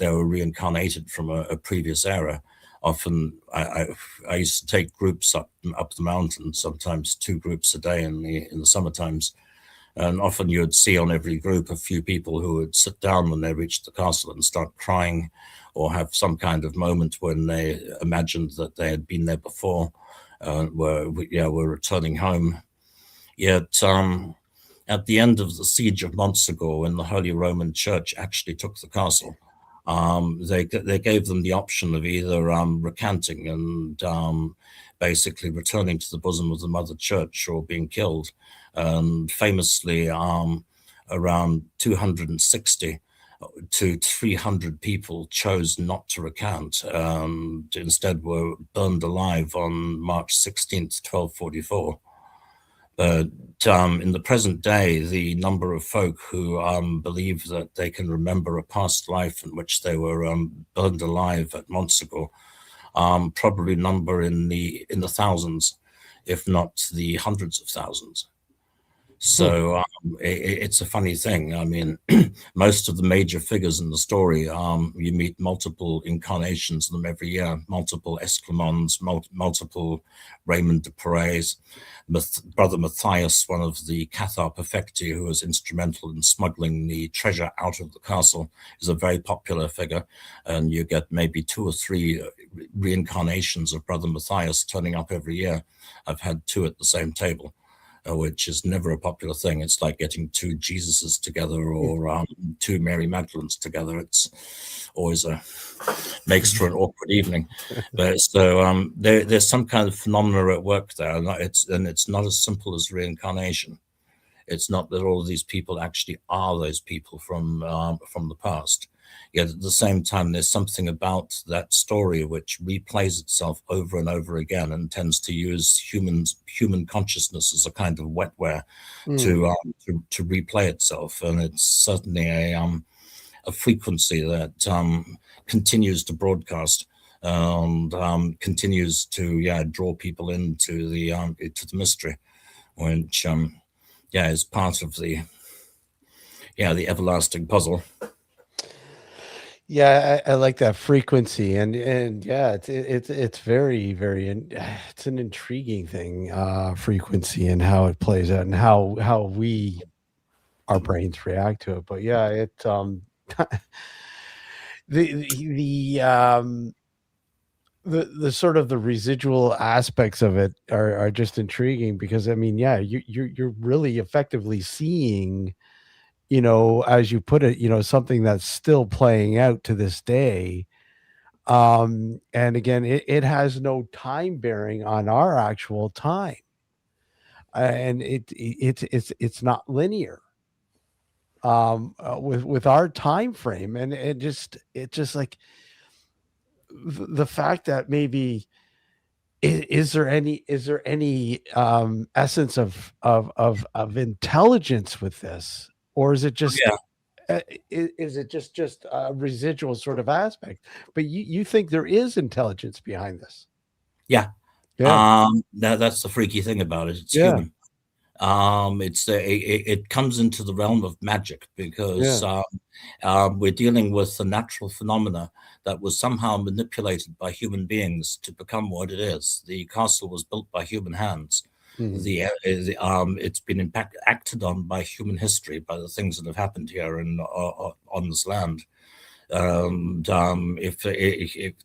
were reincarnated from a previous era. Often, I used to take groups up the mountain, sometimes 2 groups a day in the summer times, and often you would see on every group a few people who would sit down when they reached the castle and start crying, or have some kind of moment when they imagined that they had been there before, were returning home. Yet at the end of the siege of Montsegur, when the Holy Roman Church actually took the castle, they gave them the option of either recanting and basically returning to the bosom of the Mother Church, or being killed. And famously, around 260 to 300 people chose not to recant, and instead were burned alive on March 16th, 1244. But in the present day, the number of folk who believe that they can remember a past life in which they were burned alive at Montsegur probably number in the thousands, if not the hundreds of thousands. So it's a funny thing. I mean, most of the major figures in the story, you meet multiple incarnations of them every year, multiple Esclamons, multiple Raymond de Pareys. Brother Matthias, one of the Cathar Perfecti, who was instrumental in smuggling the treasure out of the castle, is a very popular figure. And you get maybe 2 or 3 reincarnations of Brother Matthias turning up every year. I've had 2 at the same table, which is never a popular thing. It's like getting 2 Jesuses together, or 2 Mary Magdalenes together. It's always makes for an awkward evening. But so there's some kind of phenomena at work there, and it's not as simple as reincarnation. It's not that all of these people actually are those people from the past. Yet at the same time, there's something about that story which replays itself over and over again, and tends to use human consciousness as a kind of wetware to replay itself. And it's certainly a frequency that continues to broadcast and continues to draw people into the mystery, which is part of the everlasting puzzle. Yeah, I like that frequency, and yeah, it's very, very, it's an intriguing thing, frequency, and how it plays out, and how our brains react to it. But yeah, it the sort of the residual aspects of it are just intriguing, because I mean, yeah, you're really effectively seeing, as you put it, something that's still playing out to this day. And again, it has no time bearing on our actual time. And it's not linear with our time frame. And it's just like the fact that maybe is there any essence of intelligence with this, or is it just is it just a residual sort of aspect? But you think there is intelligence behind this? Yeah. Yeah. That's the freaky thing about it. It's Yeah. human. It comes into the realm of magic because we're dealing with a natural phenomena that was somehow manipulated by human beings to become what it is. The castle was built by human hands. It's been acted on by human history, by the things that have happened here and on this land. And if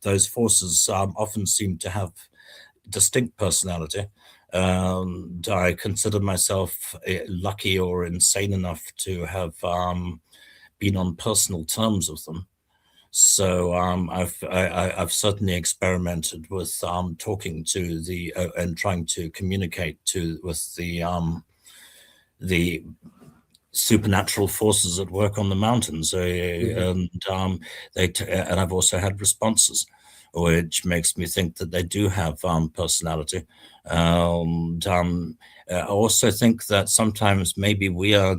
those forces often seem to have distinct personality, and I consider myself lucky or insane enough to have been on personal terms with them. So I've certainly experimented with talking to the and trying to communicate with the supernatural forces at work on the mountains, and I've also had responses, which makes me think that they do have personality. I also think that sometimes maybe we are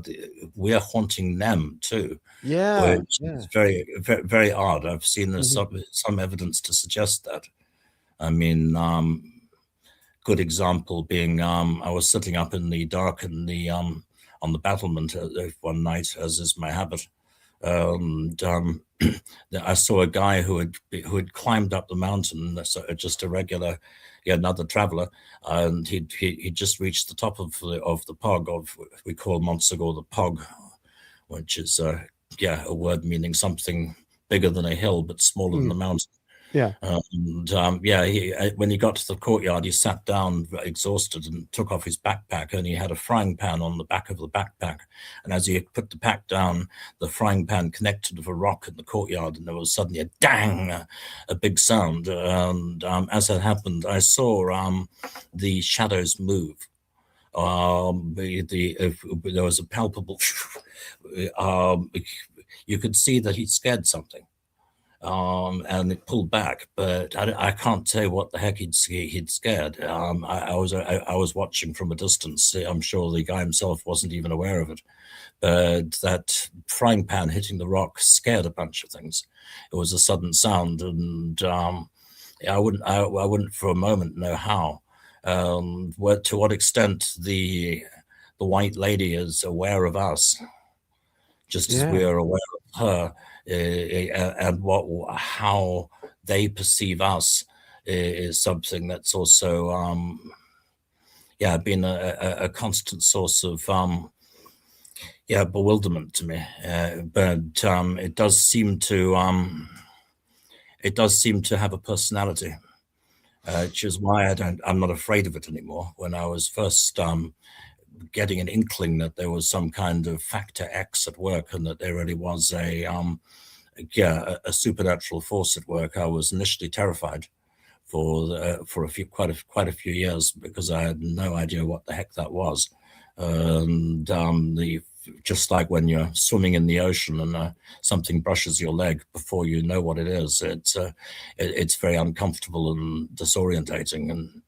haunting them too. Yeah, which is very, very, very odd. I've seen some evidence to suggest that. I mean, good example being I was sitting up in the dark in the on the battlement one night, as is my habit. I saw a guy who had climbed up the mountain, just a regular, another traveler, and he just reached the top of the pog of we call Montsegur the pog, which is a word meaning something bigger than a hill but smaller than the mountain. Yeah. When he got to the courtyard, he sat down exhausted and took off his backpack, and he had a frying pan on the back of the backpack. And as he put the pack down, the frying pan connected with a rock in the courtyard, and there was suddenly a dang, a big sound. And as that happened, I saw the shadows move. There was a palpable, you could see that he'd scared something. And it pulled back, but I can't tell you what the heck he'd scared. I was watching from a distance. I'm sure the guy himself wasn't even aware of it, but that frying pan hitting the rock scared a bunch of things. It was a sudden sound, and I wouldn't for a moment know how. To what extent the white lady is aware of us, just as we are aware of her. And how they perceive us is something that's also been a constant source of bewilderment to me. But it does seem to have a personality, which is why I'm not afraid of it anymore. When I was first getting an inkling that there was some kind of factor X at work and that there really was a supernatural force at work, I was initially terrified for quite a few years, because I had no idea what the heck that was. And just like when you're swimming in the ocean and something brushes your leg before you know what it is, it's very uncomfortable and disorientating.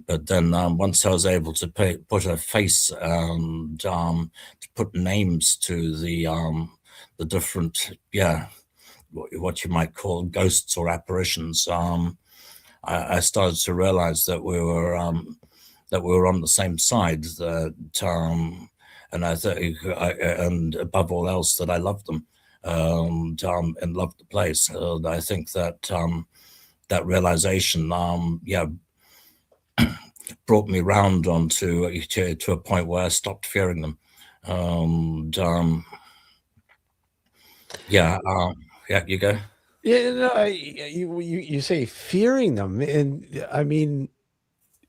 But then once I was able to put a face and to put names to the different, what you might call ghosts or apparitions, I started to realize that we were on the same side. And and above all else, that I loved them and loved the place. And I think that that realization, brought me round onto to a point where I stopped fearing them. You go. Yeah, no, you say fearing them, and I mean,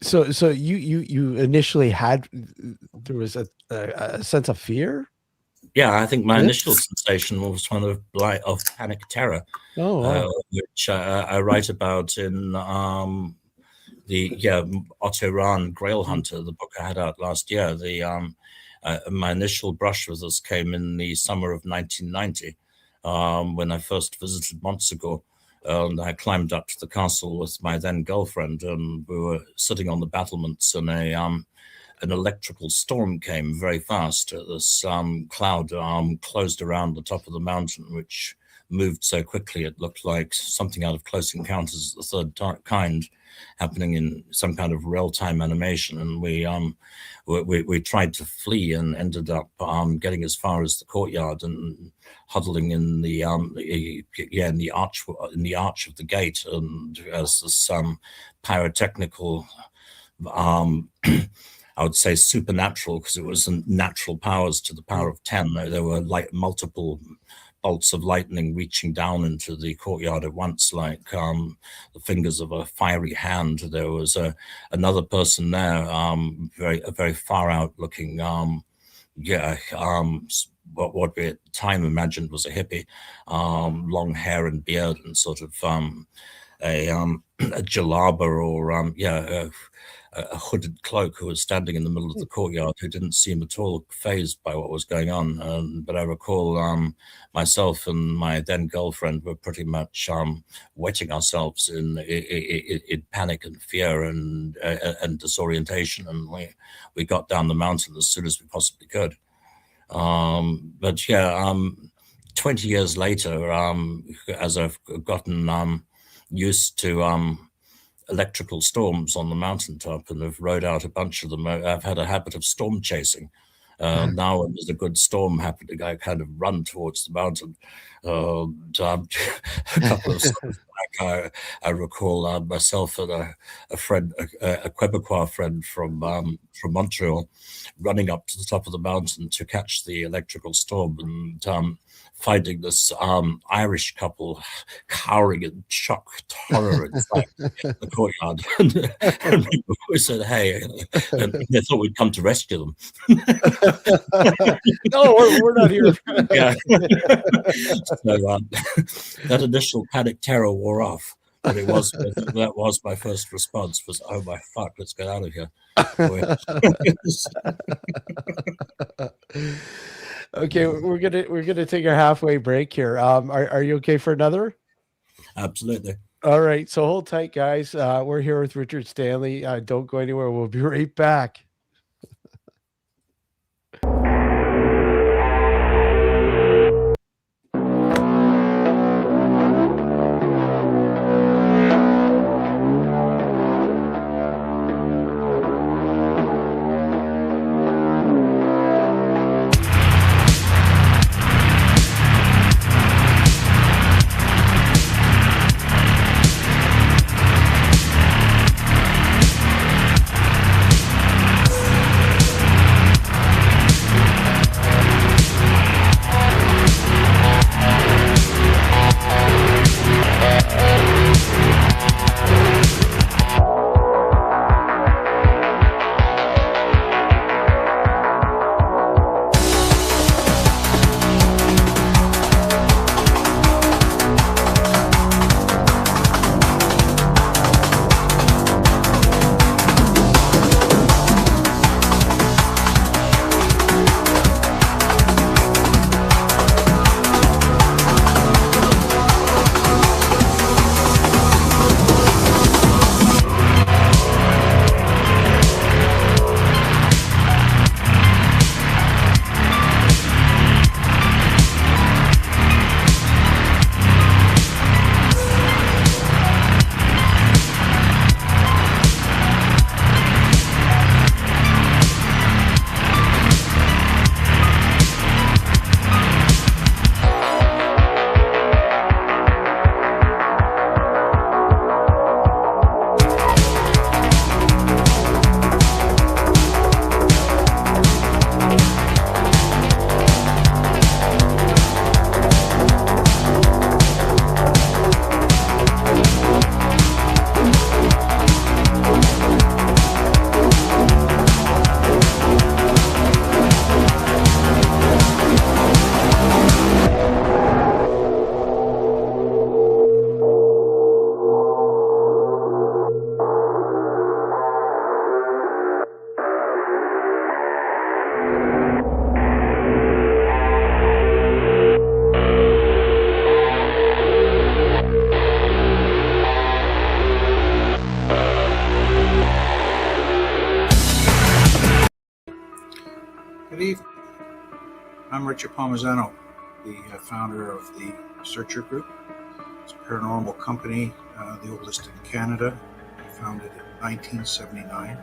so you initially had, there was a sense of fear. Yeah, I think my initial sensation was one of panic terror, which I write about in the Otto Rahn Grail Hunter, the book I had out last year. My initial brush with this came in the summer of 1990. When I first visited Montsegur, And I climbed up to the castle with my then girlfriend, and we were sitting on the battlements, and an electrical storm came very fast. This cloud closed around the top of the mountain, which moved so quickly it looked like something out of Close Encounters of the Third Kind happening in some kind of real-time animation. And we tried to flee and ended up getting as far as the courtyard and huddling in the arch of the gate. And as this pyrotechnical, I would say supernatural, because it was natural powers to the power of 10. There were like multiple bolts of lightning reaching down into the courtyard at once, like the fingers of a fiery hand. There was another person there, a very far out looking, what we at the time imagined was a hippie, long hair and beard, and sort of a jalaba, or a hooded cloak, who was standing in the middle of the courtyard, who didn't seem at all phased by what was going on. But I recall myself and my then girlfriend were pretty much wetting ourselves in panic and fear and disorientation, and we got down the mountain as soon as we possibly could. But yeah, 20 years later, as I've gotten used to electrical storms on the mountaintop and have rode out a bunch of them, I've had a habit of storm chasing. Now when there's a good storm happening, I kind of run towards the mountain. A couple of summers back, I recall myself and a friend, a Quebecois friend from Montreal, running up to the top of the mountain to catch the electrical storm, and finding this Irish couple cowering in shock, horror inside the courtyard. And we said, hey, and they thought we'd come to rescue them. No, we're not here. Yeah. So that initial panic terror wore off. But that was my first response, was, oh my fuck, let's get out of here. Okay, we're gonna take a halfway break here. Are you okay for another? Absolutely. All right, so hold tight, guys. We're here with Richard Stanley. Don't go anywhere. We'll be right back. Good evening. I'm Richard Palmisano, the founder of the Searcher Group. It's a paranormal company, the oldest in Canada. I founded it in 1979,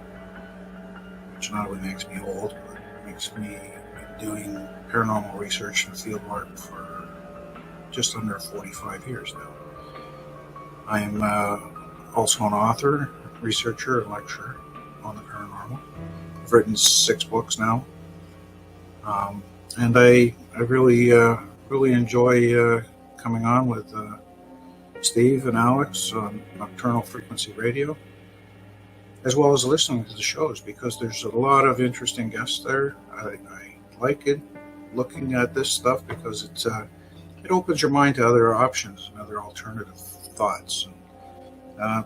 which not only makes me old, but makes me doing paranormal research and field work for just under 45 years now. I am also an author, researcher, and lecturer on the paranormal. I've written 6 books now. And I really enjoy coming on with Steve and Alex on Nocturnal Frequency Radio, as well as listening to the shows, because there's a lot of interesting guests there. I like it, looking at this stuff, because it opens your mind to other options and other alternative thoughts. And,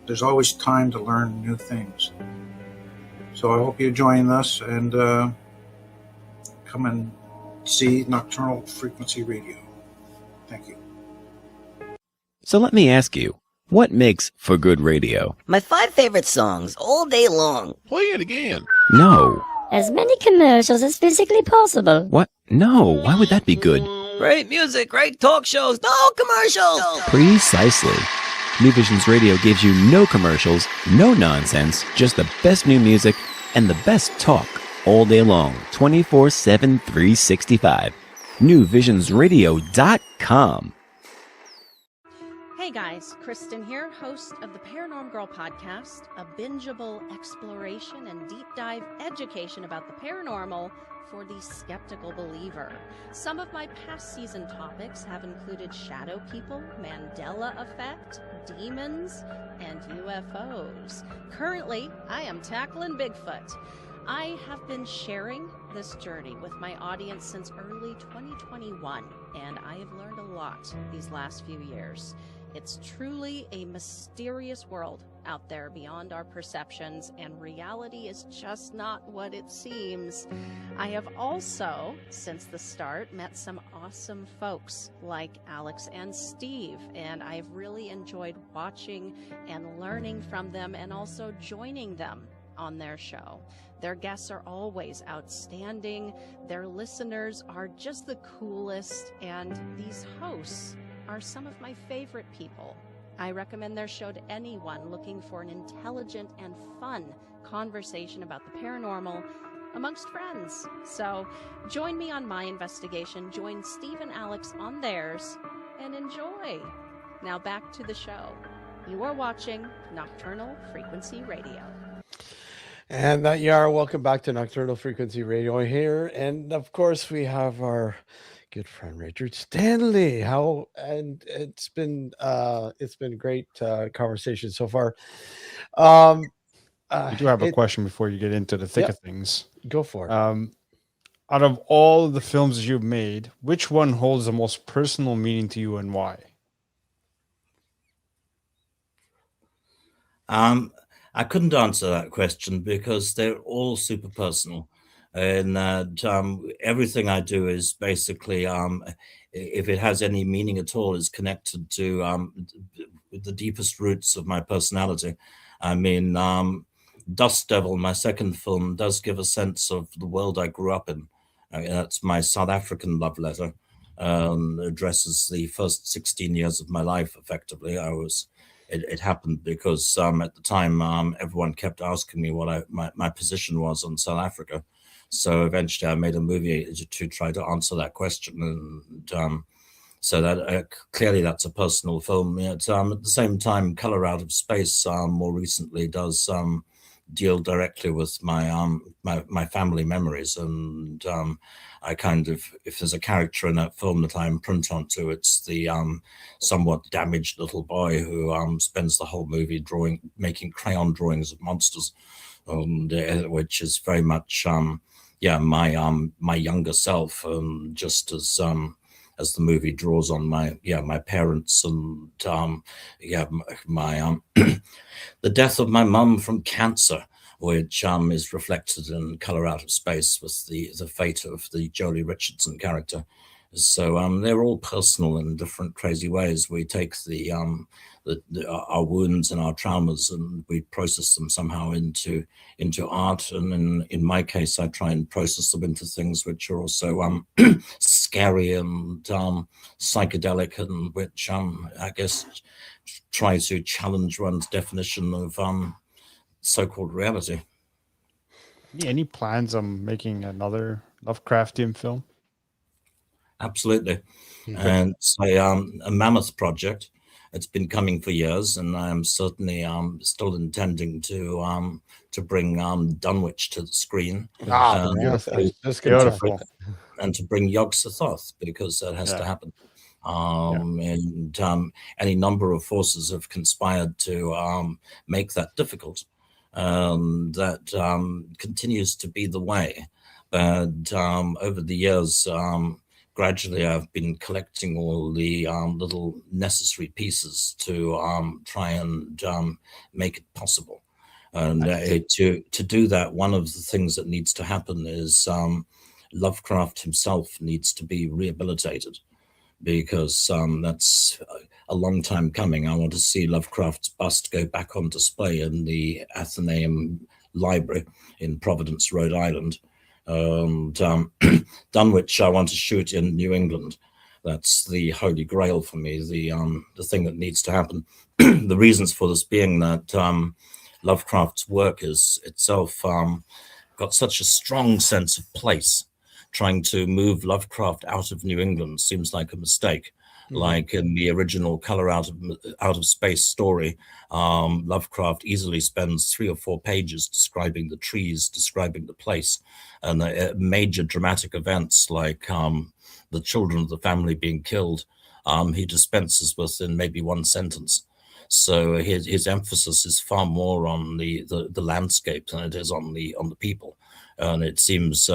there's always time to learn new things. So I hope you join us and come and see Nocturnal Frequency Radio. Thank you. So let me ask you, what makes for good radio? My 5 favorite songs all day long. Play it again. No. As many commercials as physically possible. What? No, why would that be good? Great music, great talk shows, no commercials! Precisely. New Visions Radio gives you no commercials, no nonsense, just the best new music and the best talk all day long, 24/7, 365. NewVisionsRadio.com. Hey guys, Kristen here, host of the Paranormal Girl podcast, a bingeable exploration and deep dive education about the paranormal for the skeptical believer. Some of my past season topics have included shadow people, Mandela effect, demons, and UFOs. Currently, I am tackling Bigfoot. I have been sharing this journey with my audience since early 2021, and I have learned a lot these last few years. It's truly a mysterious world out there beyond our perceptions, and reality is just not what it seems. I have also, since the start, met some awesome folks like Alex and Steve, and I've really enjoyed watching and learning from them and also joining them on their show. Their guests are always outstanding, their listeners are just the coolest, and these hosts are some of my favorite people. I recommend their show to anyone looking for an intelligent and fun conversation about the paranormal amongst friends. So join me on my investigation, join Steve and Alex on theirs, and enjoy. Now back to the show. You are watching Nocturnal Frequency Radio. And that you are. Welcome back to Nocturnal Frequency Radio here. And of course, we have our good friend Richard Stanley. It's been great conversation so far. I do have a question before you get into the thick of things. Go for it. Out of all the films you've made, which one holds the most personal meaning to you and why? I couldn't answer that question because they're all super personal. And everything I do is basically, if it has any meaning at all, is connected to the deepest roots of my personality. I mean, Dust Devil, my second film, does give a sense of the world I grew up in. That's my South African love letter. Addresses the first 16 years of my life, effectively. It happened because at the time, everyone kept asking me what my position was on South Africa. So eventually I made a movie to try to answer that question. And so that clearly that's a personal film. At the same time, Color Out of Space more recently does deal directly with my family memories. And I kind of, if there's a character in that film that I imprint onto, it's the somewhat damaged little boy who spends the whole movie making crayon drawings of monsters, which is very much my younger self, just as the movie draws on my parents and my the death of my mum from cancer, which is reflected in Color Out of Space with the fate of the Jolie Richardson character. So they're all personal in different crazy ways. We take our wounds and our traumas and we process them somehow into art. And in my case, I try and process them into things which are also scary and psychedelic, and which I guess try to challenge one's definition of so-called reality. Any plans on making another Lovecraftian film? Absolutely. And it's a mammoth project. It's been coming for years, and I'm certainly still intending to bring Dunwich to the screen. That's beautiful. And to bring Yog-Sothoth, because that has to happen. And any number of forces have conspired to make that difficult. That continues to be the way. But over the years, gradually I've been collecting all the little necessary pieces to try and make it possible. And to do that, one of the things that needs to happen is Lovecraft himself needs to be rehabilitated, because that's a long time coming. I want to see Lovecraft's bust go back on display in the Athenaeum Library in Providence, Rhode Island. And Dunwich I want to shoot in New England. That's the holy grail for me, the thing that needs to happen. The reasons for this being that Lovecraft's work is itself got such a strong sense of place. Trying to move Lovecraft out of New England seems like a mistake. Like in the original Color Out of Space story, Lovecraft easily spends 3 or 4 pages describing the trees, describing the place, and major dramatic events like the children of the family being killed, he dispenses with in maybe 1 sentence. So his emphasis is far more on the landscape than it is on the people, and it seems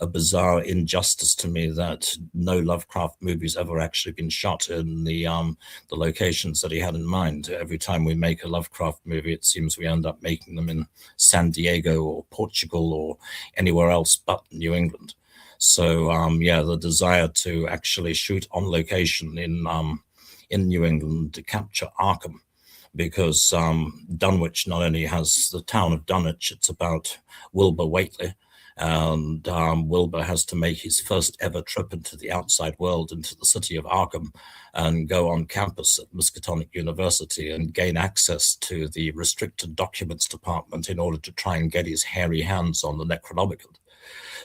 a bizarre injustice to me that no Lovecraft movies ever actually been shot in the locations that he had in mind. Every time we make a Lovecraft movie, it seems we end up making them in San Diego or Portugal or anywhere else but New England. So the desire to actually shoot on location in New England to capture Arkham, because Dunwich not only has the town of Dunwich, it's about Wilbur Whately. And Wilbur has to make his first ever trip into the outside world, into the city of Arkham, and go on campus at Miskatonic University and gain access to the restricted documents department in order to try and get his hairy hands on the Necronomicon.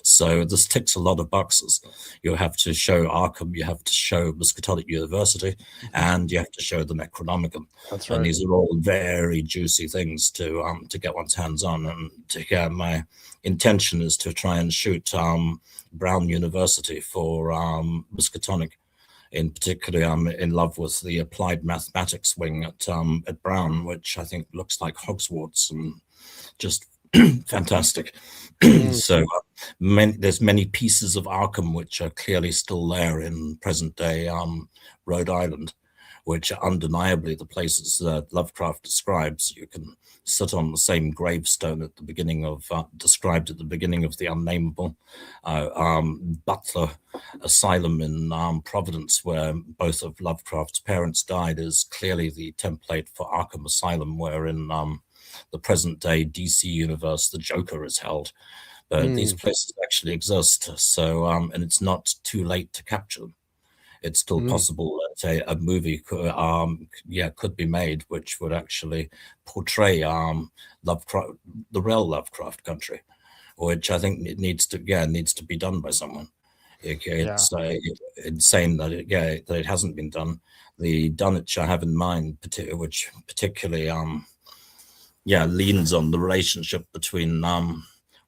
So this ticks a lot of boxes. You have to show Arkham, you have to show Miskatonic University, and you have to show the Necronomicon. That's right. And these are all very juicy things to get one's hands on. And my intention is to try and shoot Brown University for Miskatonic. In particular, I'm in love with the applied mathematics wing at Brown, which I think looks like Hogwarts and just fantastic. So there's many pieces of Arkham which are clearly still there in present day Rhode Island, which are undeniably the places that Lovecraft describes. You can sit on the same gravestone at the beginning of described at the beginning of The Unnamable, Butler Asylum in Providence, where both of Lovecraft's parents died, is clearly the template for Arkham Asylum, where in the present day DC universe the Joker is held. But these places actually exist, so and it's not too late to capture them. It's still possible that a movie could be made which would actually portray Lovecraft, the real Lovecraft country, which I think it needs to be done by someone. It's insane that it hasn't been done. The Dunwich I have in mind, which particularly leans on the relationship between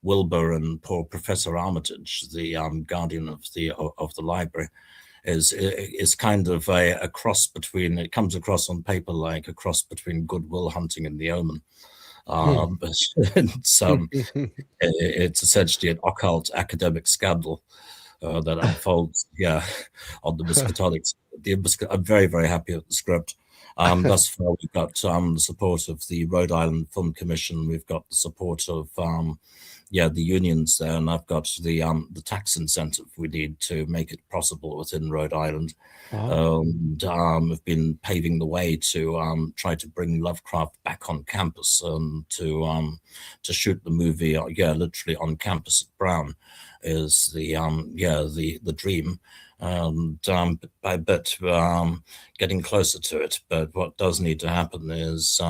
Wilbur and poor Professor Armitage, the guardian of the library, is kind of a cross between. It comes across on paper like a cross between Good Will Hunting and The Omen. But it's essentially an occult academic scandal that unfolds on the Miskatonics. I'm very, very happy with the script. Thus far, we've got the support of the Rhode Island Film Commission. We've got the support of the unions there, and I've got the tax incentive we need to make it possible within Rhode Island. And have been paving the way to try to bring Lovecraft back on campus and to shoot the movie, literally on campus at Brown is the dream. And by bit getting closer to it. But what does need to happen is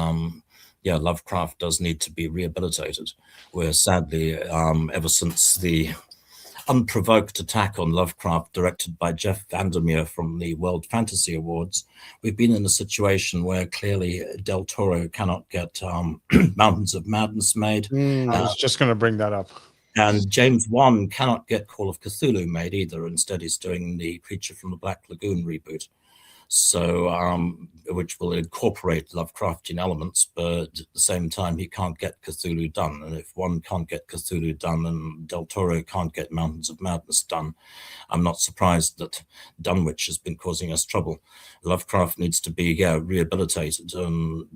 Lovecraft does need to be rehabilitated, where sadly, ever since the unprovoked attack on Lovecraft directed by Jeff Vandermeer from the World Fantasy Awards, we've been in a situation where clearly Del Toro cannot get Mountains of Madness made. I was just going to bring that up. And James Wan cannot get Call of Cthulhu made either. Instead, he's doing the Creature from the Black Lagoon reboot. So, which will incorporate Lovecraftian elements, but at the same time, he can't get Cthulhu done. And if one can't get Cthulhu done and Del Toro can't get Mountains of Madness done, I'm not surprised that Dunwich has been causing us trouble. Lovecraft needs to be rehabilitated. And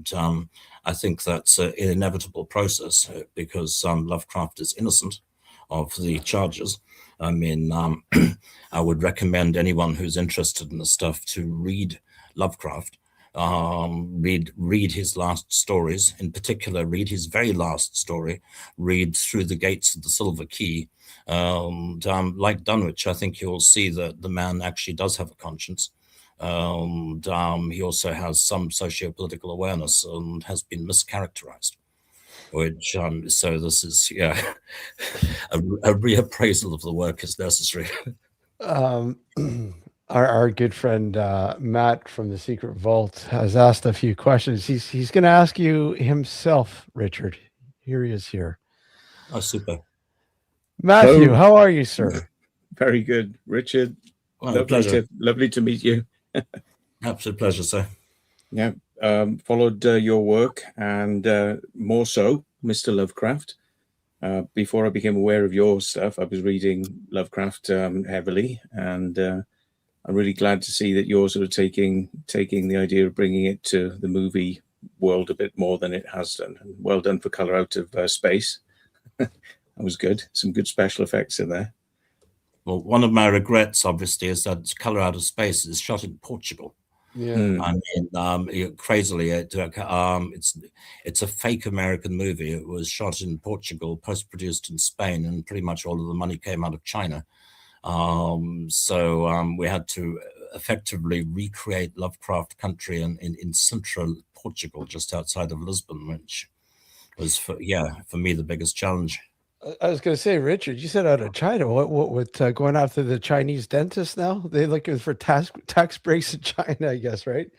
I think that's an inevitable process because Lovecraft is innocent of the charges. I mean, I would recommend anyone who's interested in the stuff to read Lovecraft, read his last stories, in particular, read his very last story, read Through the Gates of the Silver Key. Like Dunwich, I think you'll see that the man actually does have a conscience. He also has some socio-political awareness and has been mischaracterized. Which so this is a reappraisal of the work is necessary. Our good friend Matt from the Secret Vault has asked a few questions. He's going to ask you himself, Richard. Here he is here. Oh, super. Matthew, how are you, sir? Very good, Richard. Well, pleasure. Lovely to meet you. Absolute pleasure, sir. Yeah. Followed your work and more so Mr. Lovecraft. Before I became aware of your stuff, I was reading Lovecraft heavily, and I'm really glad to see that you're sort of taking the idea of bringing it to the movie world a bit more than it has done. And well done for Color Out of Space. That was good. Some good special effects in there. Well, one of my regrets, obviously, is that Color Out of Space is shot in Portugal. Yeah, I mean, crazily, it's a fake American movie. It was shot in Portugal, post-produced in Spain, and pretty much all of the money came out of China. So we had to effectively recreate Lovecraft Country in central Portugal, just outside of Lisbon, which was for me the biggest challenge. I was going to say, Richard, you said out of China. What with going after the Chinese dentist now? They're looking for tax breaks in China, I guess, right?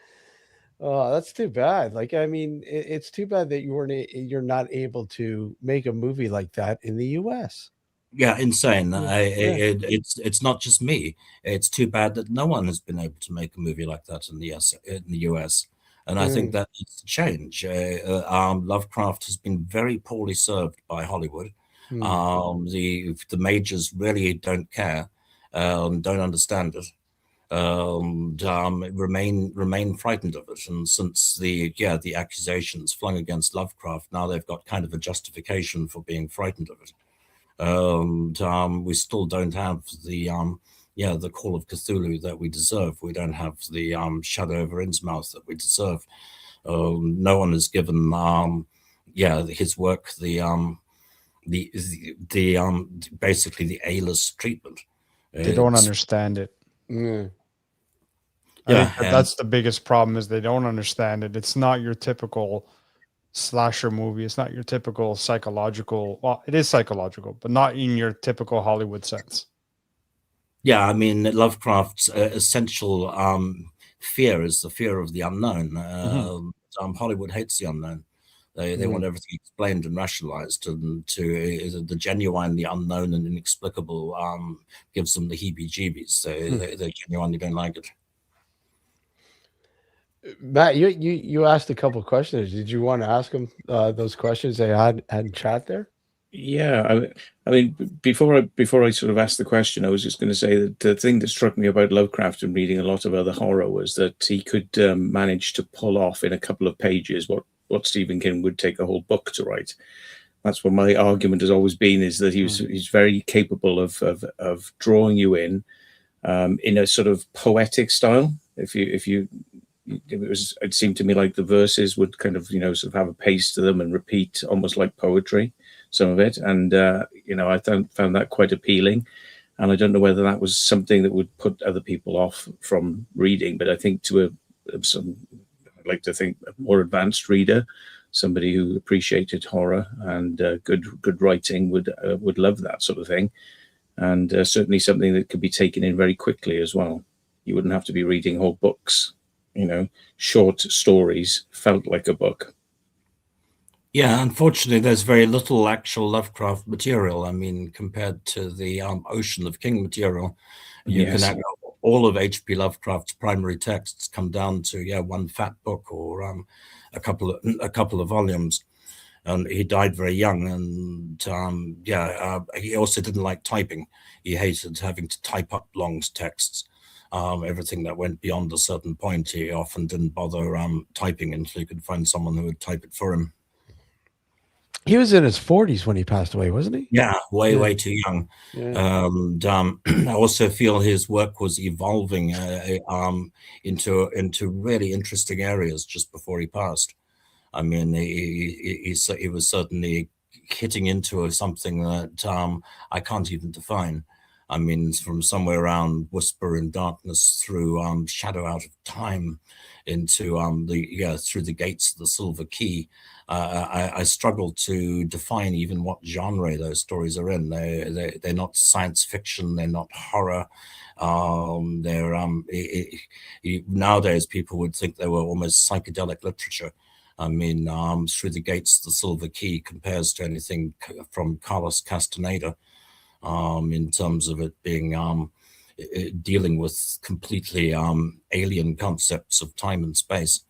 Oh, that's too bad. Like, I mean, it's too bad that you're not able to make a movie like that in the U.S. Yeah, insane. It's not just me. It's too bad that no one has been able to make a movie like that in the US. And I think that needs to change. Lovecraft has been very poorly served by Hollywood. The majors really don't care, don't understand it, remain frightened of it. And since the accusations flung against Lovecraft, now they've got kind of a justification for being frightened of it. We still don't have the Call of Cthulhu that we deserve. We don't have the Shadow over Innsmouth that we deserve. No one has given his work basically the A-list treatment. They don't understand it. Mm. Yeah, that's the biggest problem, is they don't understand it. It's not your typical slasher movie. It's not your typical psychological. Well, it is psychological, but not in your typical Hollywood sense. Yeah, I mean, Lovecraft's essential fear is the fear of the unknown. Hollywood hates the unknown. They want everything explained and rationalized, and to the genuine, the unknown and inexplicable gives them the heebie-jeebies. They genuinely don't like it. Matt, you asked a couple of questions. Did you want to ask them those questions they had in chat there? Yeah, I mean, before I sort of asked the question, I was just going to say that the thing that struck me about Lovecraft and reading a lot of other horror was that he could manage to pull off in a couple of pages what Stephen King would take a whole book to write. That's what my argument has always been, is that he's very capable of drawing you in a sort of poetic style. It seemed to me like the verses would kind of, sort of have a pace to them and repeat almost like poetry, some of it. And, I found that quite appealing. And I don't know whether that was something that would put other people off from reading, but I think I'd like to think a more advanced reader, somebody who appreciated horror and good writing would love that sort of thing. And certainly something that could be taken in very quickly as well. You wouldn't have to be reading whole books. Short stories felt like a book. Yeah, unfortunately, there's very little actual Lovecraft material. I mean, compared to the Ocean of King material, you can all of H.P. Lovecraft's primary texts come down to one fat book or a couple of volumes. And he died very young, and he also didn't like typing. He hated having to type up long texts. Everything that went beyond a certain point, he often didn't bother typing until he could find someone who would type it for him. He was in his 40s when he passed away, wasn't he? Yeah, way too young. Yeah. And I also feel his work was evolving into really interesting areas just before he passed. I mean, he was certainly hitting into something that I can't even define. I mean, from somewhere around Whisper in Darkness through Shadow Out of Time into through the Gates of the Silver Key. I struggle to define even what genre those stories are in. They're not science fiction. They're not horror. Nowadays people would think they were almost psychedelic literature. I mean, Through the Gates of the Silver Key compares to anything from Carlos Castaneda. In terms of it being dealing with completely alien concepts of time and space.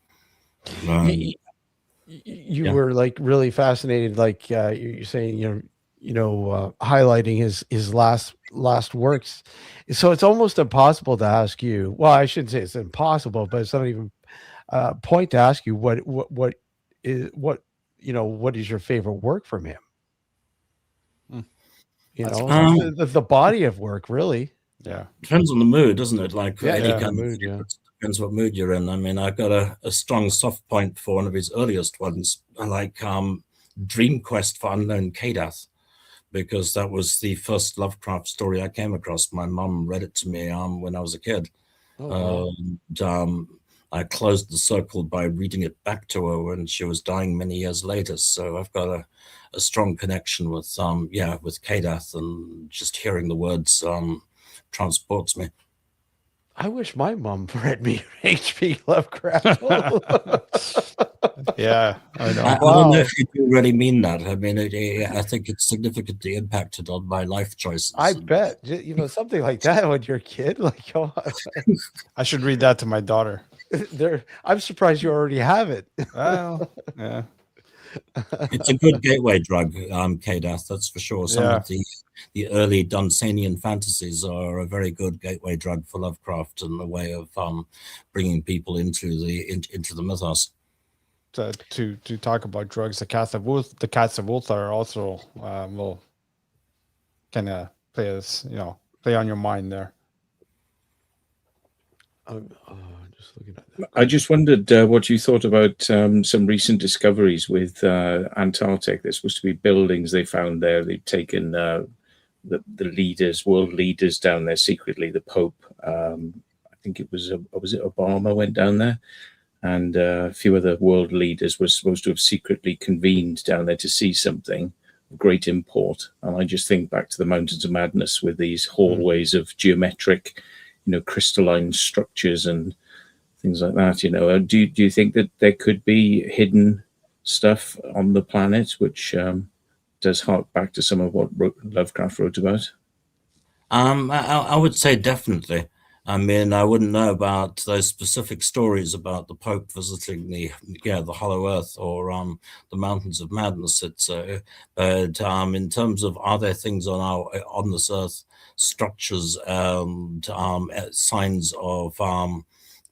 You were like really fascinated, like you're saying, highlighting his last works. So it's almost impossible to ask you. Well, I shouldn't say it's impossible, but it's not even a point to ask you what is your favorite work from him. The body of work, really. Yeah. Depends on the mood, doesn't it? Like any kind of mood, depends what mood you're in. I mean, I've got a strong soft point for one of his earliest ones. I like Dream Quest for Unknown Kadath, because that was the first Lovecraft story I came across. My mum read it to me when I was a kid. Oh, wow. I closed the circle by reading it back to her when she was dying many years later. So I've got a strong connection with Kadath, and just hearing the words transports me. I wish my mom read me H.P. Lovecraft. Yeah, I know. I don't know if you do really mean that. I mean, I think it's significantly impacted on my life choices. I bet. Something like that when you're a kid. Like, come on. I should read that to my daughter. I'm surprised you already have it. Well, yeah. It's a good gateway drug, Kadath, that's for sure. Some of the early Dunsanian fantasies are a very good gateway drug for Lovecraft, and a way of bringing people into the mythos. To talk about drugs, the Cats of Ulthar also will kind of play on your mind there. Just looking at that. I just wondered what you thought about some recent discoveries with Antarctic. There's supposed to be buildings they found there. They've taken the leaders, world leaders down there secretly. The Pope, I think it was Obama went down there, and a few other world leaders were supposed to have secretly convened down there to see something of great import. And I just think back to the Mountains of Madness with these hallways of geometric, crystalline structures and things like that. Do you think that there could be hidden stuff on the planet which does hark back to some of what Lovecraft wrote about? I would say definitely. I mean, I wouldn't know about those specific stories about the Pope visiting the Hollow Earth or the Mountains of Madness. But in terms of, are there things on this Earth, structures and signs of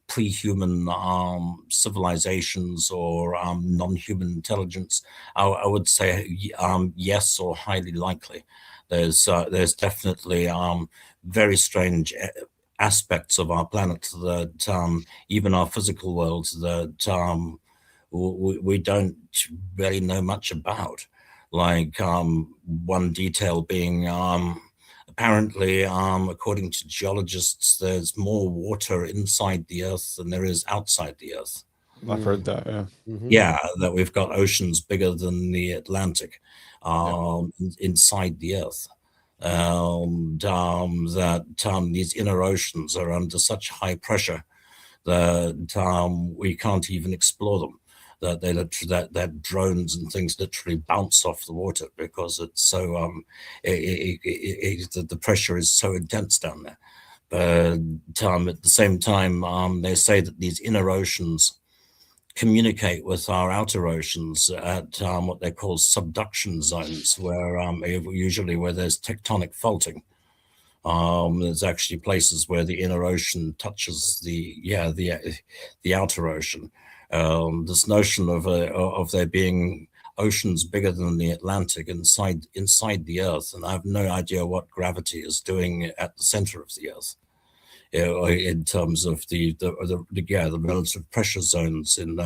pre-human civilizations or non-human intelligence? I would say yes, or highly likely. There's definitely very strange aspects of our planet that even our physical worlds that we don't really know much about. Like one detail being apparently, according to geologists, there's more water inside the Earth than there is outside the Earth. I've heard that, yeah. Yeah, that we've got oceans bigger than the Atlantic inside the Earth. That these inner oceans are under such high pressure that we can't even explore them. That drones and things literally bounce off the water because it's so the pressure is so intense down there. But at the same time, they say that these inner oceans communicate with our outer oceans at what they call subduction zones, where usually where there's tectonic faulting. There's actually places where the inner ocean touches the outer ocean. This notion of there being oceans bigger than the Atlantic inside the Earth, and I have no idea what gravity is doing at the center of the Earth, in terms of the relative pressure zones in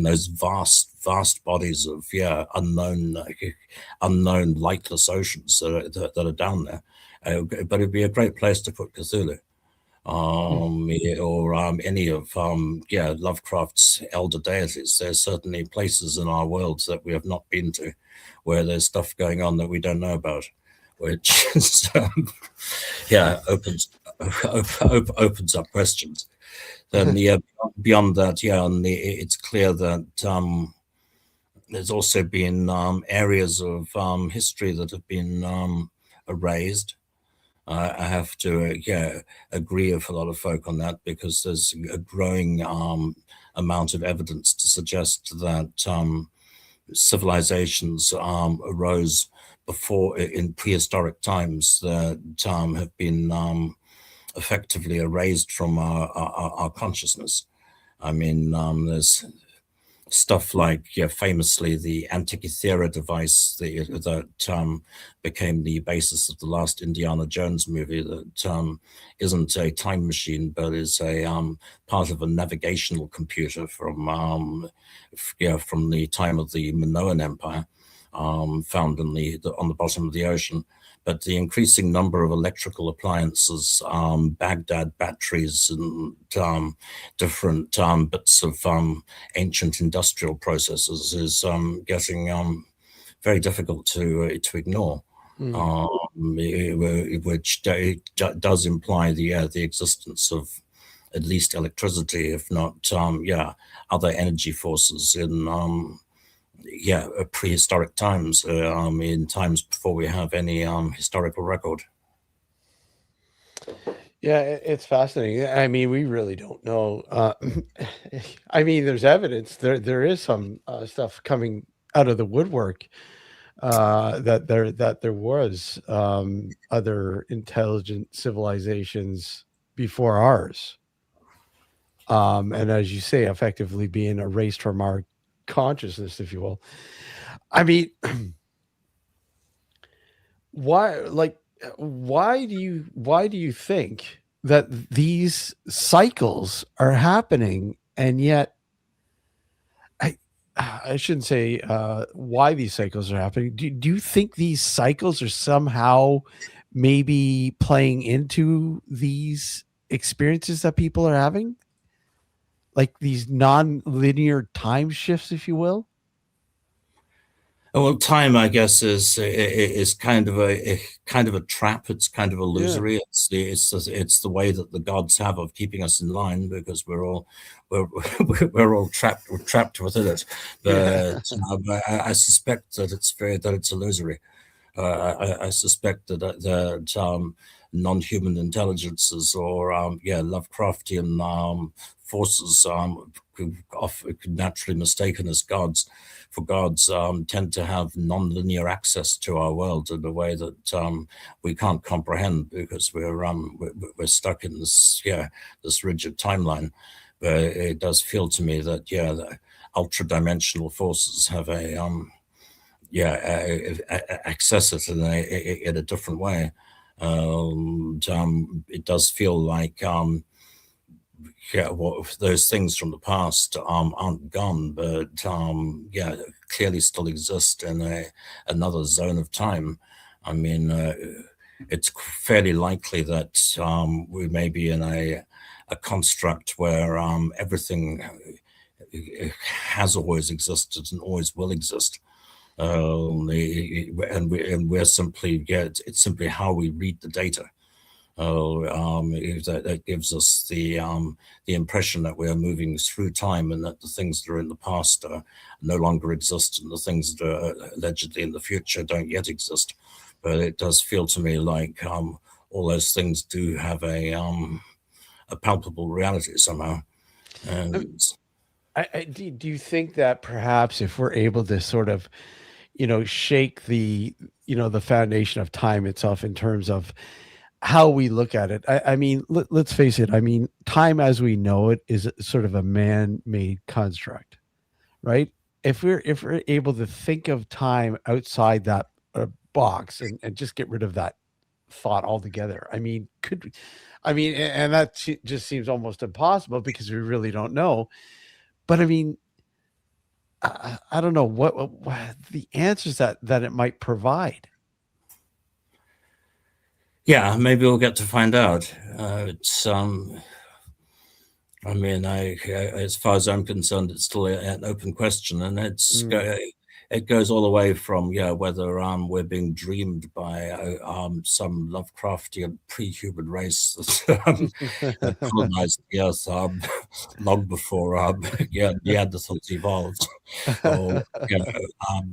those vast bodies of unknown lightless oceans that are down there. But it'd be a great place to put Cthulhu. Or any of Lovecraft's elder deities. There's certainly places in our world that we have not been to where there's stuff going on that we don't know about, which is, opens up questions. Then beyond that, it's clear that there's also been areas of history that have been erased. I have to agree with a lot of folk on that, because there's a growing amount of evidence to suggest that civilizations arose before in prehistoric times that have been effectively erased from our consciousness. I mean, there's stuff like famously the Antikythera device that became the basis of the last Indiana Jones movie, that isn't a time machine but is a part of a navigational computer from the time of the Minoan Empire, found on the bottom of the ocean. But the increasing number of electrical appliances, Baghdad batteries, and different bits of ancient industrial processes is getting very difficult to ignore, which does imply the existence of at least electricity, if not other energy forces in prehistoric times, in times before we have any historical record. Yeah, it's fascinating. I mean, we really don't know. I mean, there's evidence. There is some stuff coming out of the woodwork that there was other intelligent civilizations before ours, and as you say, effectively being erased from our consciousness, if you will. I mean, why do you think that these cycles are happening? And yet I shouldn't say why these cycles are happening. Do you think these cycles are somehow maybe playing into these experiences that people are having? Like these non-linear time shifts, if you will? Well, time, I guess, is kind of a trap. It's kind of illusory. Yeah. It's the way that the gods have of keeping us in line, because we're all trapped within it. But I suspect that it's illusory. I suspect that non-human intelligences or Lovecraftian forces who could naturally mistaken as gods for gods tend to have non-linear access to our world in a way that we can't comprehend because we're stuck in this rigid timeline. But it does feel to me that the ultra-dimensional forces have access it in a different way. It does feel like those things from the past aren't gone, but clearly still exist in another zone of time. I mean, it's fairly likely that we may be in a construct where everything has always existed and always will exist. And we're simply, it's simply how we read the data. That gives us the impression that we are moving through time and that the things that are in the past no longer exist and the things that are allegedly in the future don't yet exist. But it does feel to me like all those things do have a palpable reality somehow. And do you think that perhaps if we're able to sort of, shake the foundation of time itself in terms of how we look at it? I mean, let's face it. I mean, time as we know it is sort of a man-made construct, right? If we're able to think of time outside that box and just get rid of that thought altogether, I mean, and that just seems almost impossible because we really don't know. But I mean, I don't know what the answers that it might provide. Yeah, maybe we'll get to find out. It's I mean, as far as I'm concerned, it's still an open question, and it goes all the way from whether we're being dreamed by some Lovecraftian pre-human race that colonized the earth long before Neanderthals evolved, or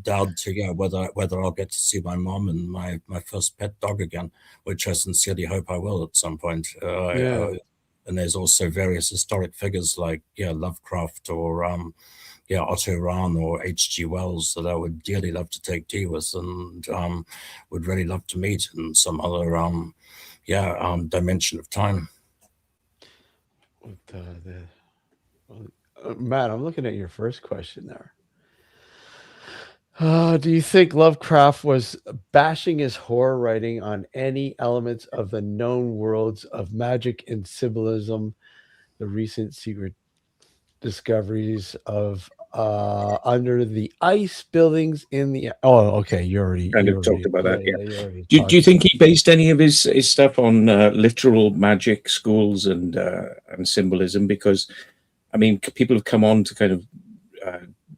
down to whether I'll get to see my mom and my first pet dog again, which I sincerely hope I will at some point. And there's also various historic figures like Lovecraft or Otto Rahn or H.G. Wells that I would dearly love to take tea with and would really love to meet in some other dimension of time. Matt, I'm looking at your first question there. Do you think Lovecraft was bashing his horror writing on any elements of the known worlds of magic and symbolism, the recent secret discoveries of under the ice buildings in the you already talked about that. Do you think he based any of his stuff on literal magic schools and symbolism? Because I mean, people have come on to kind of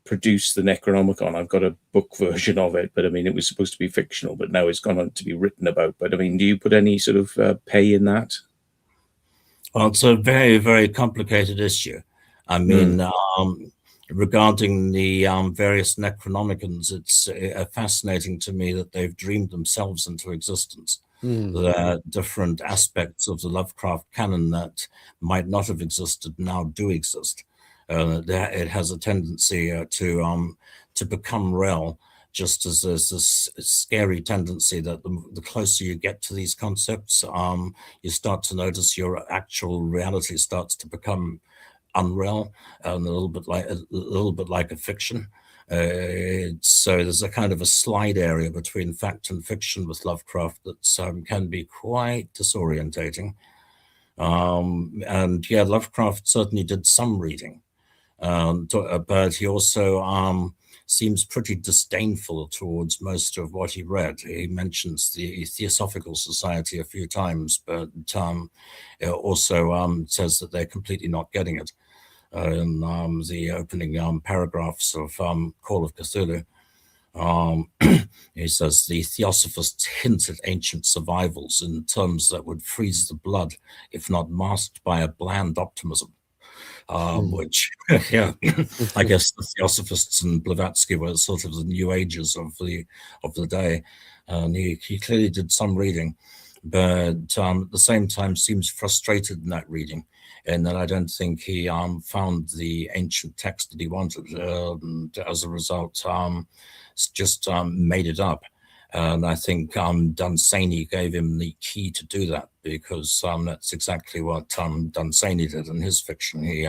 produce the Necronomicon. I've got a book version of it, but I mean, it was supposed to be fictional, but now it's gone on to be written about. But I mean, do you put any sort of pay in that? Well, it's a very, very complicated issue. I mean, regarding the various Necronomicons, it's fascinating to me that they've dreamed themselves into existence. The different aspects of the Lovecraft canon that might not have existed now do exist. It has a tendency to become real, just as there's this scary tendency that the closer you get to these concepts, you start to notice your actual reality starts to become unreal and a little bit like a fiction. So there's a kind of a slide area between fact and fiction with Lovecraft that can be quite disorientating. And Lovecraft certainly did some reading, but he also seems pretty disdainful towards most of what he read. He mentions the Theosophical Society a few times, but also says that they're completely not getting it. In the opening paragraphs of Call of Cthulhu, he says the Theosophists hint at ancient survivals in terms that would freeze the blood, if not masked by a bland optimism. Which, I guess the Theosophists and Blavatsky were sort of the New Ages of the day, and he clearly did some reading. but at the same time seems frustrated in that reading, and that I don't think he found the ancient text that he wanted, and as a result, just made it up. And I think Dunsany gave him the key to do that, because that's exactly what Dunsany did in his fiction. He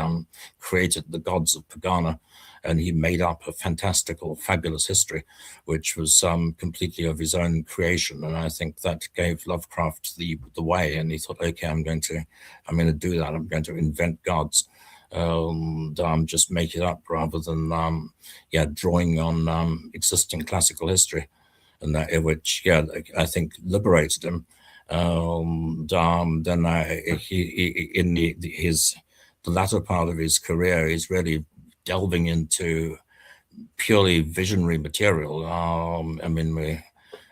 created the gods of Pagana, and he made up a fantastical, fabulous history, which was completely of his own creation. And I think that gave Lovecraft the way. And he thought, okay, I'm going to do that. I'm going to invent gods, just make it up rather than drawing on existing classical history. And that, which, I think liberated him. Then he in the latter part of his career, he's really delving into purely visionary material.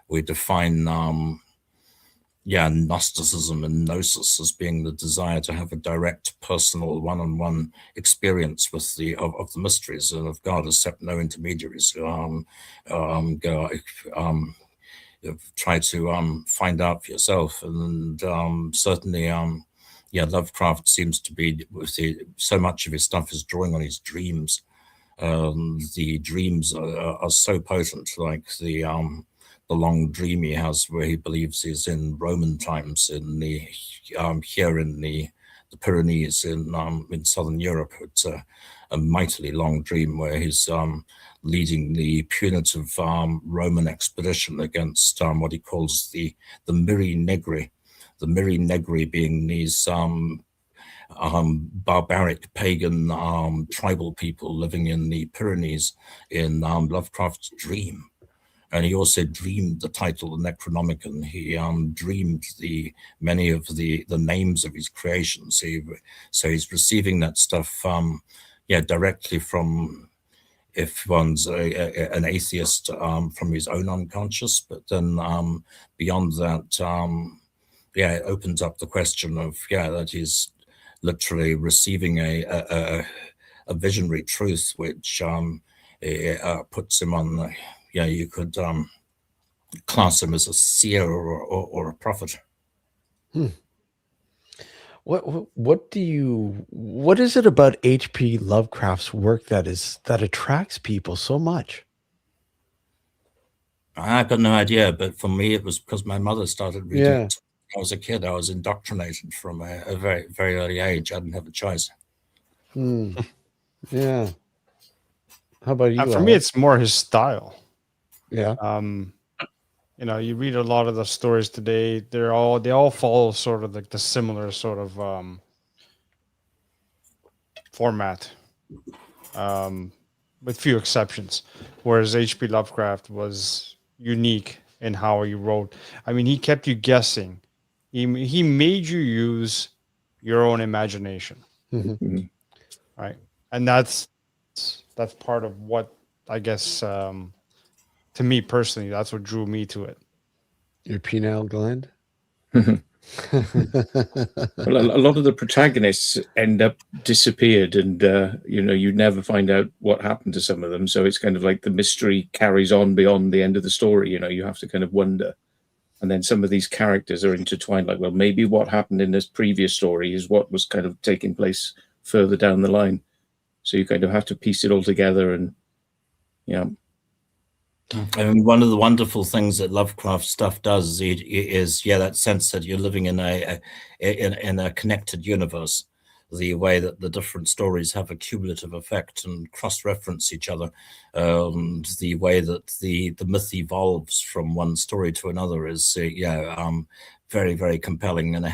We define Gnosticism and gnosis as being the desire to have a direct, personal, one-on-one experience with the mysteries and of God, except no intermediaries. Try to find out for yourself, and certainly, Lovecraft seems to be so much of his stuff is drawing on his dreams. The dreams are so potent, like the long dream he has where he believes he's in Roman times in the here in the Pyrenees in southern Europe. It's a mightily long dream where he's leading the punitive Roman expedition against what he calls the Miri Negri. The Miri Negri being these barbaric pagan tribal people living in the Pyrenees in Lovecraft's dream. And he also dreamed the title, the Necronomicon. He dreamed many of the names of his creations. So he's receiving that stuff, directly from, if one's an atheist, from his own unconscious. But then beyond that, it opens up the question of that he's literally receiving a visionary truth, which puts him on. You could class him as a seer or a prophet. What is it about H.P. Lovecraft's work that attracts people so much? I've got no idea, but for me, it was because my mother started reading it. When I was a kid, I was indoctrinated from a very, very early age. I didn't have a choice. Yeah. How about you? For me, it's more his style. Yeah. You read a lot of the stories today, they all follow sort of like the similar sort of format, with few exceptions. Whereas H.P. Lovecraft was unique in how he wrote. I mean, he kept you guessing. He made you use your own imagination, right? And that's part of what, I guess, to me personally, that's what drew me to it. Your pineal gland? Well, a lot of the protagonists end up disappeared, and you never find out what happened to some of them. So it's kind of like the mystery carries on beyond the end of the story. You have to kind of wonder. And then some of these characters are intertwined, like, well, maybe what happened in this previous story is what was kind of taking place further down the line. So you kind of have to piece it all together, and And one of the wonderful things that Lovecraft stuff does is that sense that you're living in a connected universe. The way that the different stories have a cumulative effect and cross-reference each other, the way that the myth evolves from one story to another is very, very compelling and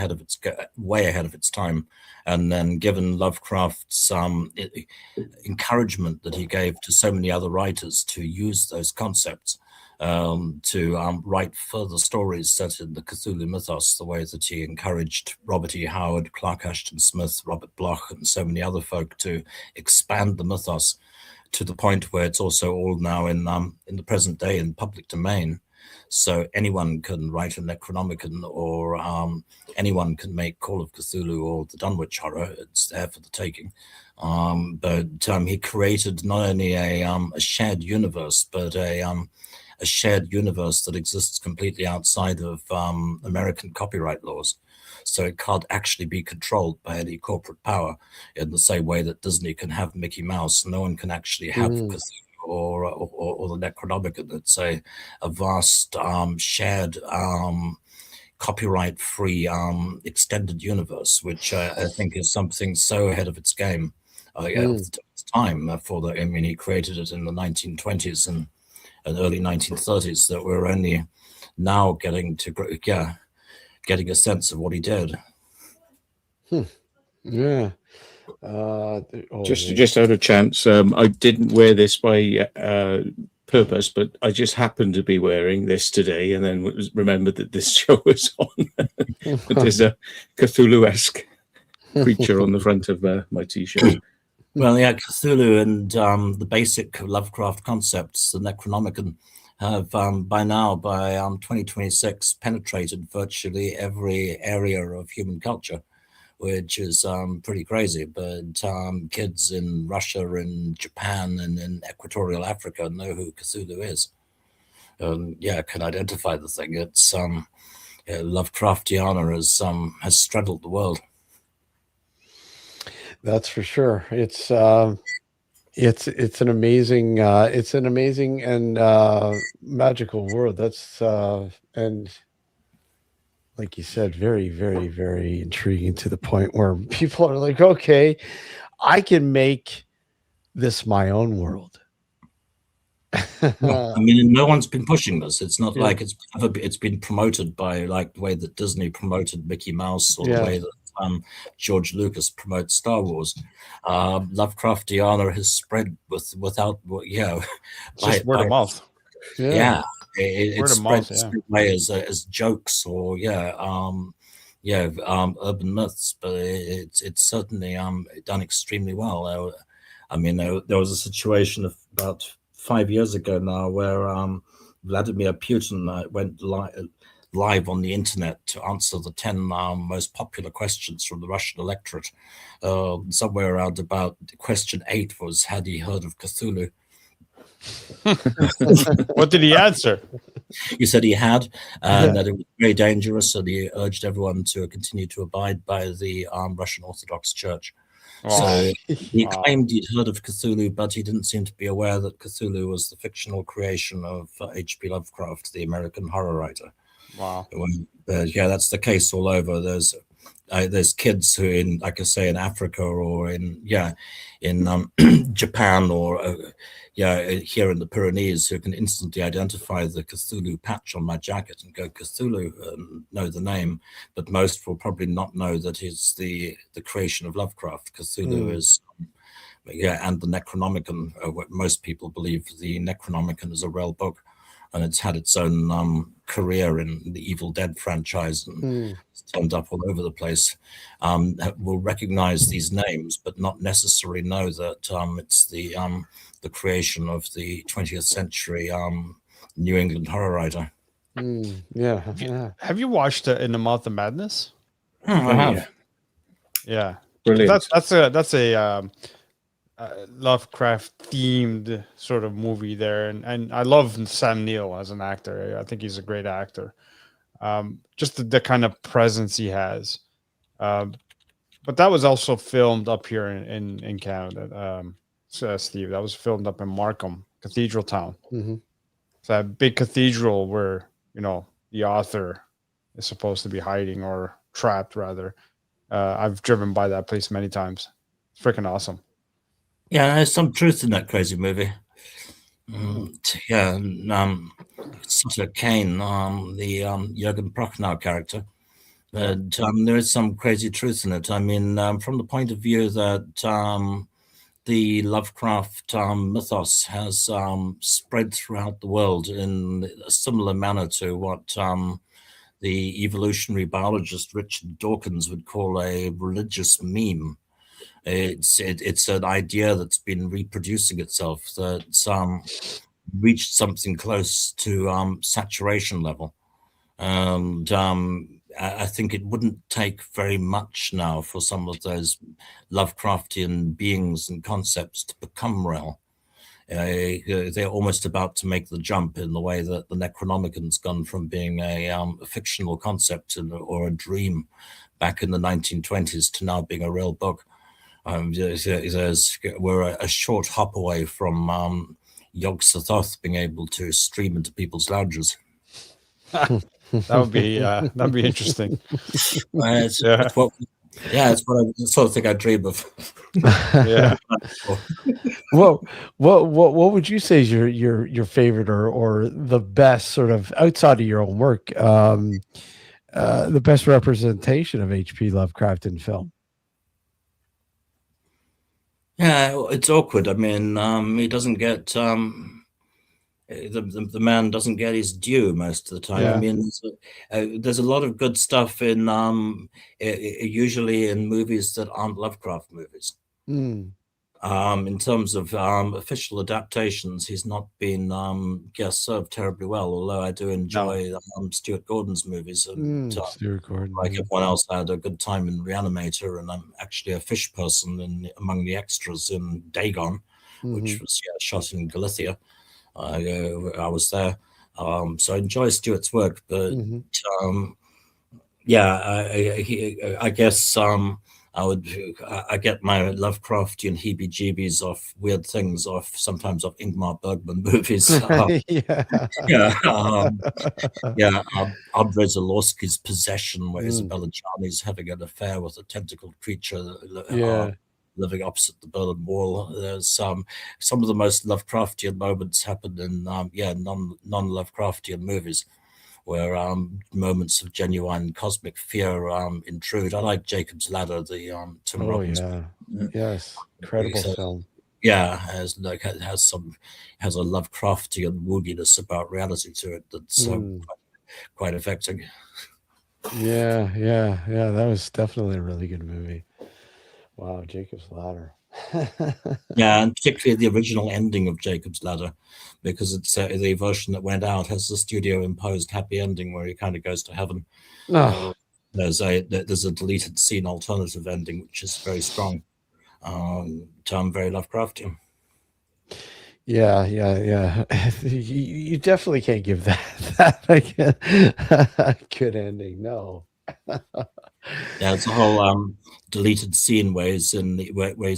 way ahead of its time. And then given Lovecraft's encouragement that he gave to so many other writers to use those concepts to write further stories set in the Cthulhu mythos, the way that he encouraged Robert E. Howard, Clark Ashton Smith, Robert Bloch, and so many other folk to expand the mythos to the point where it's also all now in the present day in public domain. So anyone can write a Necronomicon, or anyone can make Call of Cthulhu or the Dunwich Horror. It's there for the taking. But he created not only a shared universe, but a a shared universe that exists completely outside of American copyright laws. So it can't actually be controlled by any corporate power in the same way that Disney can have Mickey Mouse. No one can actually have Cthulhu or the Necronomicon. It's a vast shared copyright-free extended universe, which I think is something so ahead of its game of its time. I mean, he created it in the 1920s and early 1930s that we're only now getting a sense of what he did. Yeah. Just out of chance, I didn't wear this by purpose, but I just happened to be wearing this today, and then remembered that this show was on. There's a Cthulhu-esque creature on the front of my T-shirt. Well, yeah, Cthulhu and the basic Lovecraft concepts, the Necronomicon, have by 2026 penetrated virtually every area of human culture, which is pretty crazy. But kids in Russia and Japan and in Equatorial Africa know who Cthulhu is. Can identify the thing. It's Lovecraftiana has straddled the world. That's for sure. It's an amazing and magical world. That's and like you said, very, very, very intriguing, to the point where people are like, okay, I can make this my own world. I mean, no one's been pushing this. It's not like it's been promoted by like the way that Disney promoted Mickey Mouse, or the way that George Lucas promotes Star Wars. Lovecraftiana has spread without just word of mouth. It spreads as jokes or urban myths, but it's certainly done extremely well. I mean, there was a situation of about 5 years ago now where Vladimir Putin went live on the internet to answer the 10 most popular questions from the Russian electorate. Somewhere around about question 8 was, had he heard of Cthulhu? What did he answer? He said he had, and that it was very dangerous, and he urged everyone to continue to abide by the Russian Orthodox Church. So he claimed he'd heard of Cthulhu, but he didn't seem to be aware that Cthulhu was the fictional creation of H.P. Lovecraft, the American horror writer. Wow. That's the case all over. There's kids who, in, like I say, in Africa or in Japan or here in the Pyrenees, who can instantly identify the Cthulhu patch on my jacket and go Cthulhu, know the name, but most will probably not know that it's the creation of Lovecraft. Cthulhu is and the Necronomicon. What most people believe the Necronomicon is a real book, and it's had its own career in the Evil Dead franchise and it's turned up all over the place. Will recognize these names, but not necessarily know that it's the creation of the 20th century New England horror writer. Have you watched In the Mouth of Madness? I have. Yeah, brilliant. That's a Lovecraft themed sort of movie there, and I love Sam Neill as an actor. I think he's a great actor. Just the kind of presence he has. But that was also filmed up here in Canada. Steve, that was filmed up in Markham, Cathedral Town. It's that big cathedral where the author is supposed to be hiding, or trapped rather. I've driven by that place many times. It's freaking awesome. Yeah, there's some truth in that crazy movie. Sutter Kane, the Jürgen Prochnow character. But there is some crazy truth in it. I mean, from the point of view that the Lovecraft mythos has spread throughout the world in a similar manner to what the evolutionary biologist Richard Dawkins would call a religious meme. It's an idea that's been reproducing itself, that's reached something close to saturation level. And I think it wouldn't take very much now for some of those Lovecraftian beings and concepts to become real. they're almost about to make the jump in the way that the Necronomicon's gone from being a fictional concept or a dream back in the 1920s to now being a real book. We're a short hop away from Yog-Sothoth being able to stream into people's lounges. That would be interesting. It's what I sort of think I dream of. Yeah. What would you say is your favorite or the best, sort of outside of your own work, the best representation of H.P. Lovecraft in film? Yeah, it's awkward. I mean, he doesn't get the man doesn't get his due most of the time. Yeah. I mean, there's a lot of good stuff in usually in movies that aren't Lovecraft movies. In terms of official adaptations, he's not been served terribly well, although I do enjoy Stuart Gordon's movies. And Stuart Gordon, like everyone else, I had a good time in Reanimator, and I'm actually a fish person among the extras in Dagon, which was shot in Galicia. I was there. So I enjoy Stuart's work, but I guess I get my Lovecraftian heebie-jeebies off weird things sometimes off Ingmar Bergman movies. Andrei Zalorski's Possession, where Isabella Gianni's having an affair with a tentacled creature living opposite the Berlin Wall. There's some of the most Lovecraftian moments happen in non-Lovecraftian movies, where moments of genuine cosmic fear intrude. I like Jacob's Ladder, the Tim Robbins. Yes, incredible film. Yeah, has a Lovecraftian wooginess about reality to it that's quite affecting. Yeah, that was definitely a really good movie. Wow, Jacob's Ladder. Yeah, and particularly the original ending of Jacob's Ladder, because it's the version that went out has the studio imposed happy ending where he kind of goes to heaven. There's a deleted scene alternative ending which is very strong, very Lovecraftian. Yeah. You definitely can't give that like a good ending. No. Yeah, it's a whole deleted scene where he's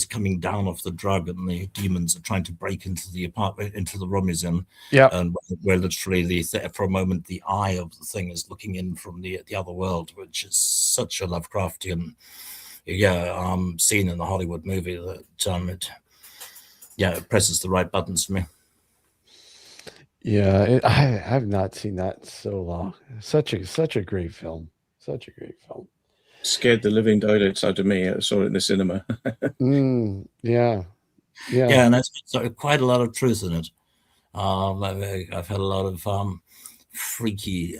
coming down off the drug and the demons are trying to break into the apartment, into the room he's in. Yeah, and where literally for a moment the eye of the thing is looking in from the other world, which is such a Lovecraftian scene in the Hollywood movie that it presses the right buttons for me. Yeah, I've not seen that in so long. Such a great film. Such a great film. Scared the living daylights out of me. I saw it in the cinema. Yeah, and that's quite a lot of truth in it. I've had a lot of freaky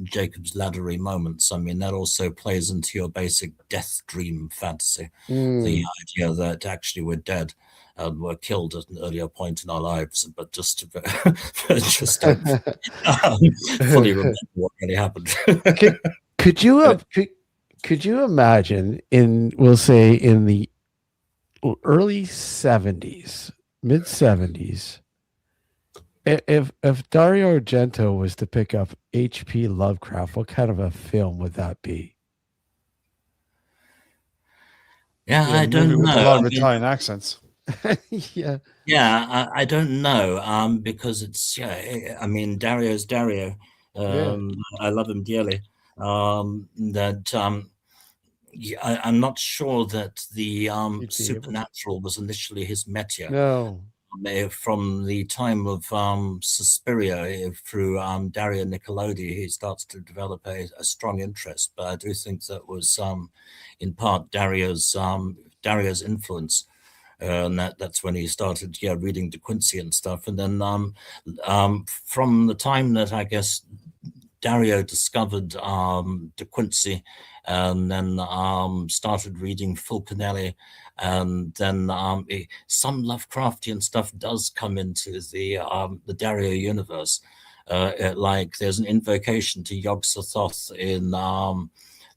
Jacob's Laddery moments. I mean, that also plays into your basic death dream fantasy. The idea that actually we're dead and were killed at an earlier point in our lives, but just fully remember what really happened. Could you imagine we'll say in the early 70s, mid 70s, if Dario Argento was to pick up H.P. Lovecraft, what kind of a film would that be? I don't know. With a lot of Italian accents. I don't know, because it's I mean, Dario's Dario. I love him dearly. I'm not sure that the supernatural was initially his métier. No. From the time of Suspiria through Dario Nicolodi, he starts to develop a strong interest. But I do think that was in part Dario's influence. And that's when he started reading De Quincey and stuff. And then from the time that I guess Dario discovered De Quincey and then started reading Fulcanelli, and then some Lovecraftian stuff does come into the Dario universe. Like there's an invocation to Yog-Sothoth in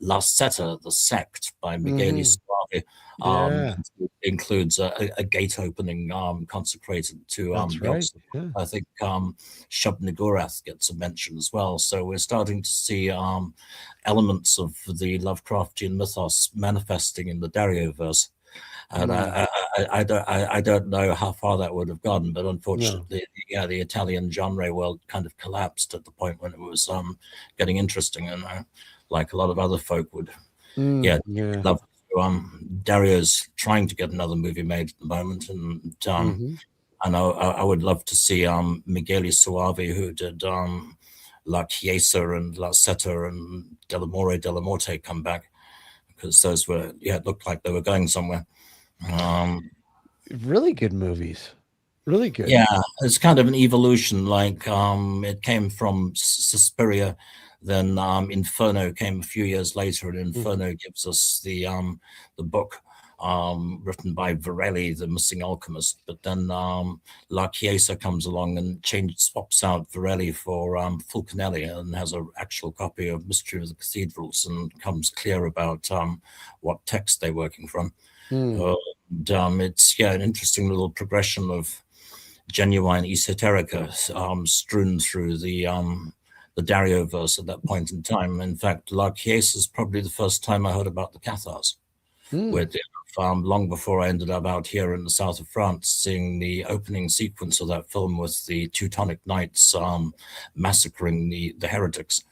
La Seta, The Sect by Michele Soavi. Yeah. Includes a gate opening consecrated to That's right. Yeah. I think Shub-Niggurath gets a mention as well. So we're starting to see elements of the Lovecraftian mythos manifesting in the Darioverse. And I don't know how far that would have gone, but unfortunately, the Italian genre world kind of collapsed at the point when it was getting interesting, and like a lot of other folk would, love. Dario's trying to get another movie made at the moment, and I know I would love to see Michele Soavi, who did La Chiesa and La Seta and Dell'Amore della Morte, come back, because those were it looked like they were going somewhere. Really good movies. Really good. Yeah, it's kind of an evolution. Like it came from Suspiria, then Inferno came a few years later, and Inferno gives us the book written by Varelli, the missing alchemist. But then La Chiesa comes along and swaps out Varelli for Fulcanelli, and has an actual copy of Mystery of the Cathedrals, and becomes clear about what text they're working from. And it's an interesting little progression of genuine esoterica strewn through the Darioverse at that point in time. In fact, La Chiesa is probably the first time I heard about the Cathars. With long before I ended up out here in the south of France, seeing the opening sequence of that film with the Teutonic Knights massacring the heretics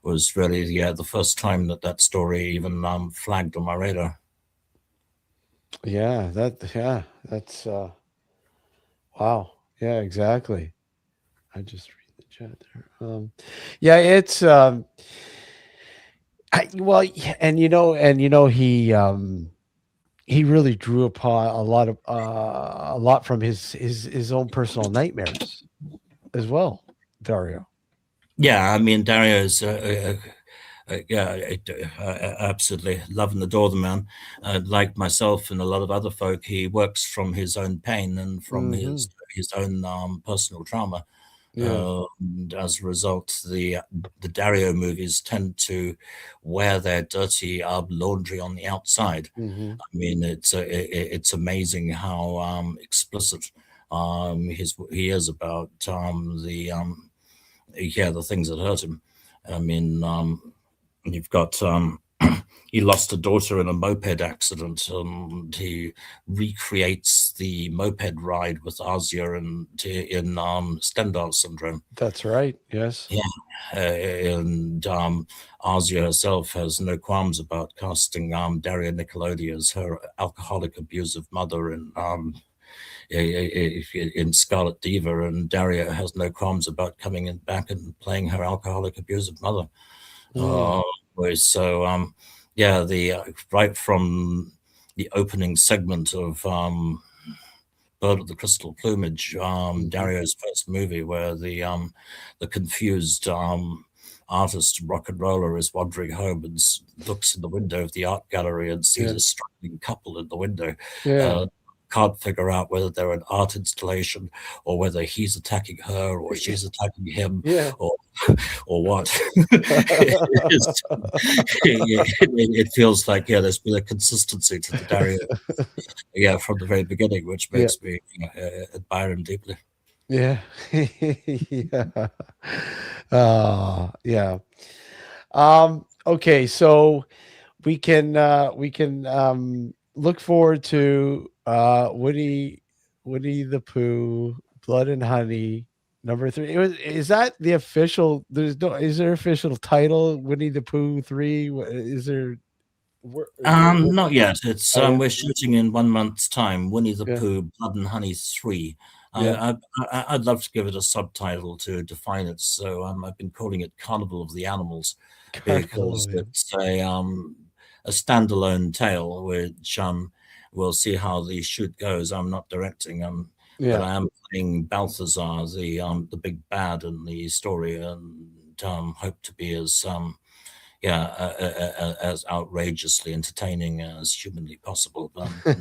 was really the first time that story even flagged on my radar. That's wow. Yeah, exactly. I just read the chat there. It's he really drew upon a lot from his own personal nightmares as well, Dario. Yeah, I mean, Dario is absolutely love and adore the man. Like myself and a lot of other folk, he works from his own pain and from his own personal trauma. And as a result, the Dario movies tend to wear their dirty laundry on the outside. I mean, it's amazing how explicit he is about the things that hurt him. I mean, you've got he lost a daughter in a moped accident, and he recreates the moped ride with Asia in Stendhal syndrome. That's right. Yes. Yeah, and Asia herself has no qualms about casting Daria Nicolodi as her alcoholic, abusive mother in Scarlet Diva, and Daria has no qualms about coming back and playing her alcoholic, abusive mother. Right from the opening segment of Bird of the Crystal Plumage, Dario's first movie, where the confused artist rock and roller is wandering home and looks in the window of the art gallery and sees a struggling couple in the window. Can't figure out whether they're an art installation or whether he's attacking her or she's attacking him or what. It feels like there's been a consistency to the Dario from the very beginning, which makes me admire him deeply. Okay, so we can look forward to Winnie the Pooh, Blood and Honey, number 3. Is that the official? Is there official title? Winnie the Pooh 3? Is there? Not yet. It's we're shooting in 1 month's time. Winnie the Pooh, Blood and Honey 3. I'd love to give it a subtitle to define it. So I've been calling it Carnival of the Animals because it's a standalone tale, which we'll see how the shoot goes. I'm not directing, but I am playing Balthazar, the big bad in the story, and hope to be as outrageously entertaining as humanly possible. But I'm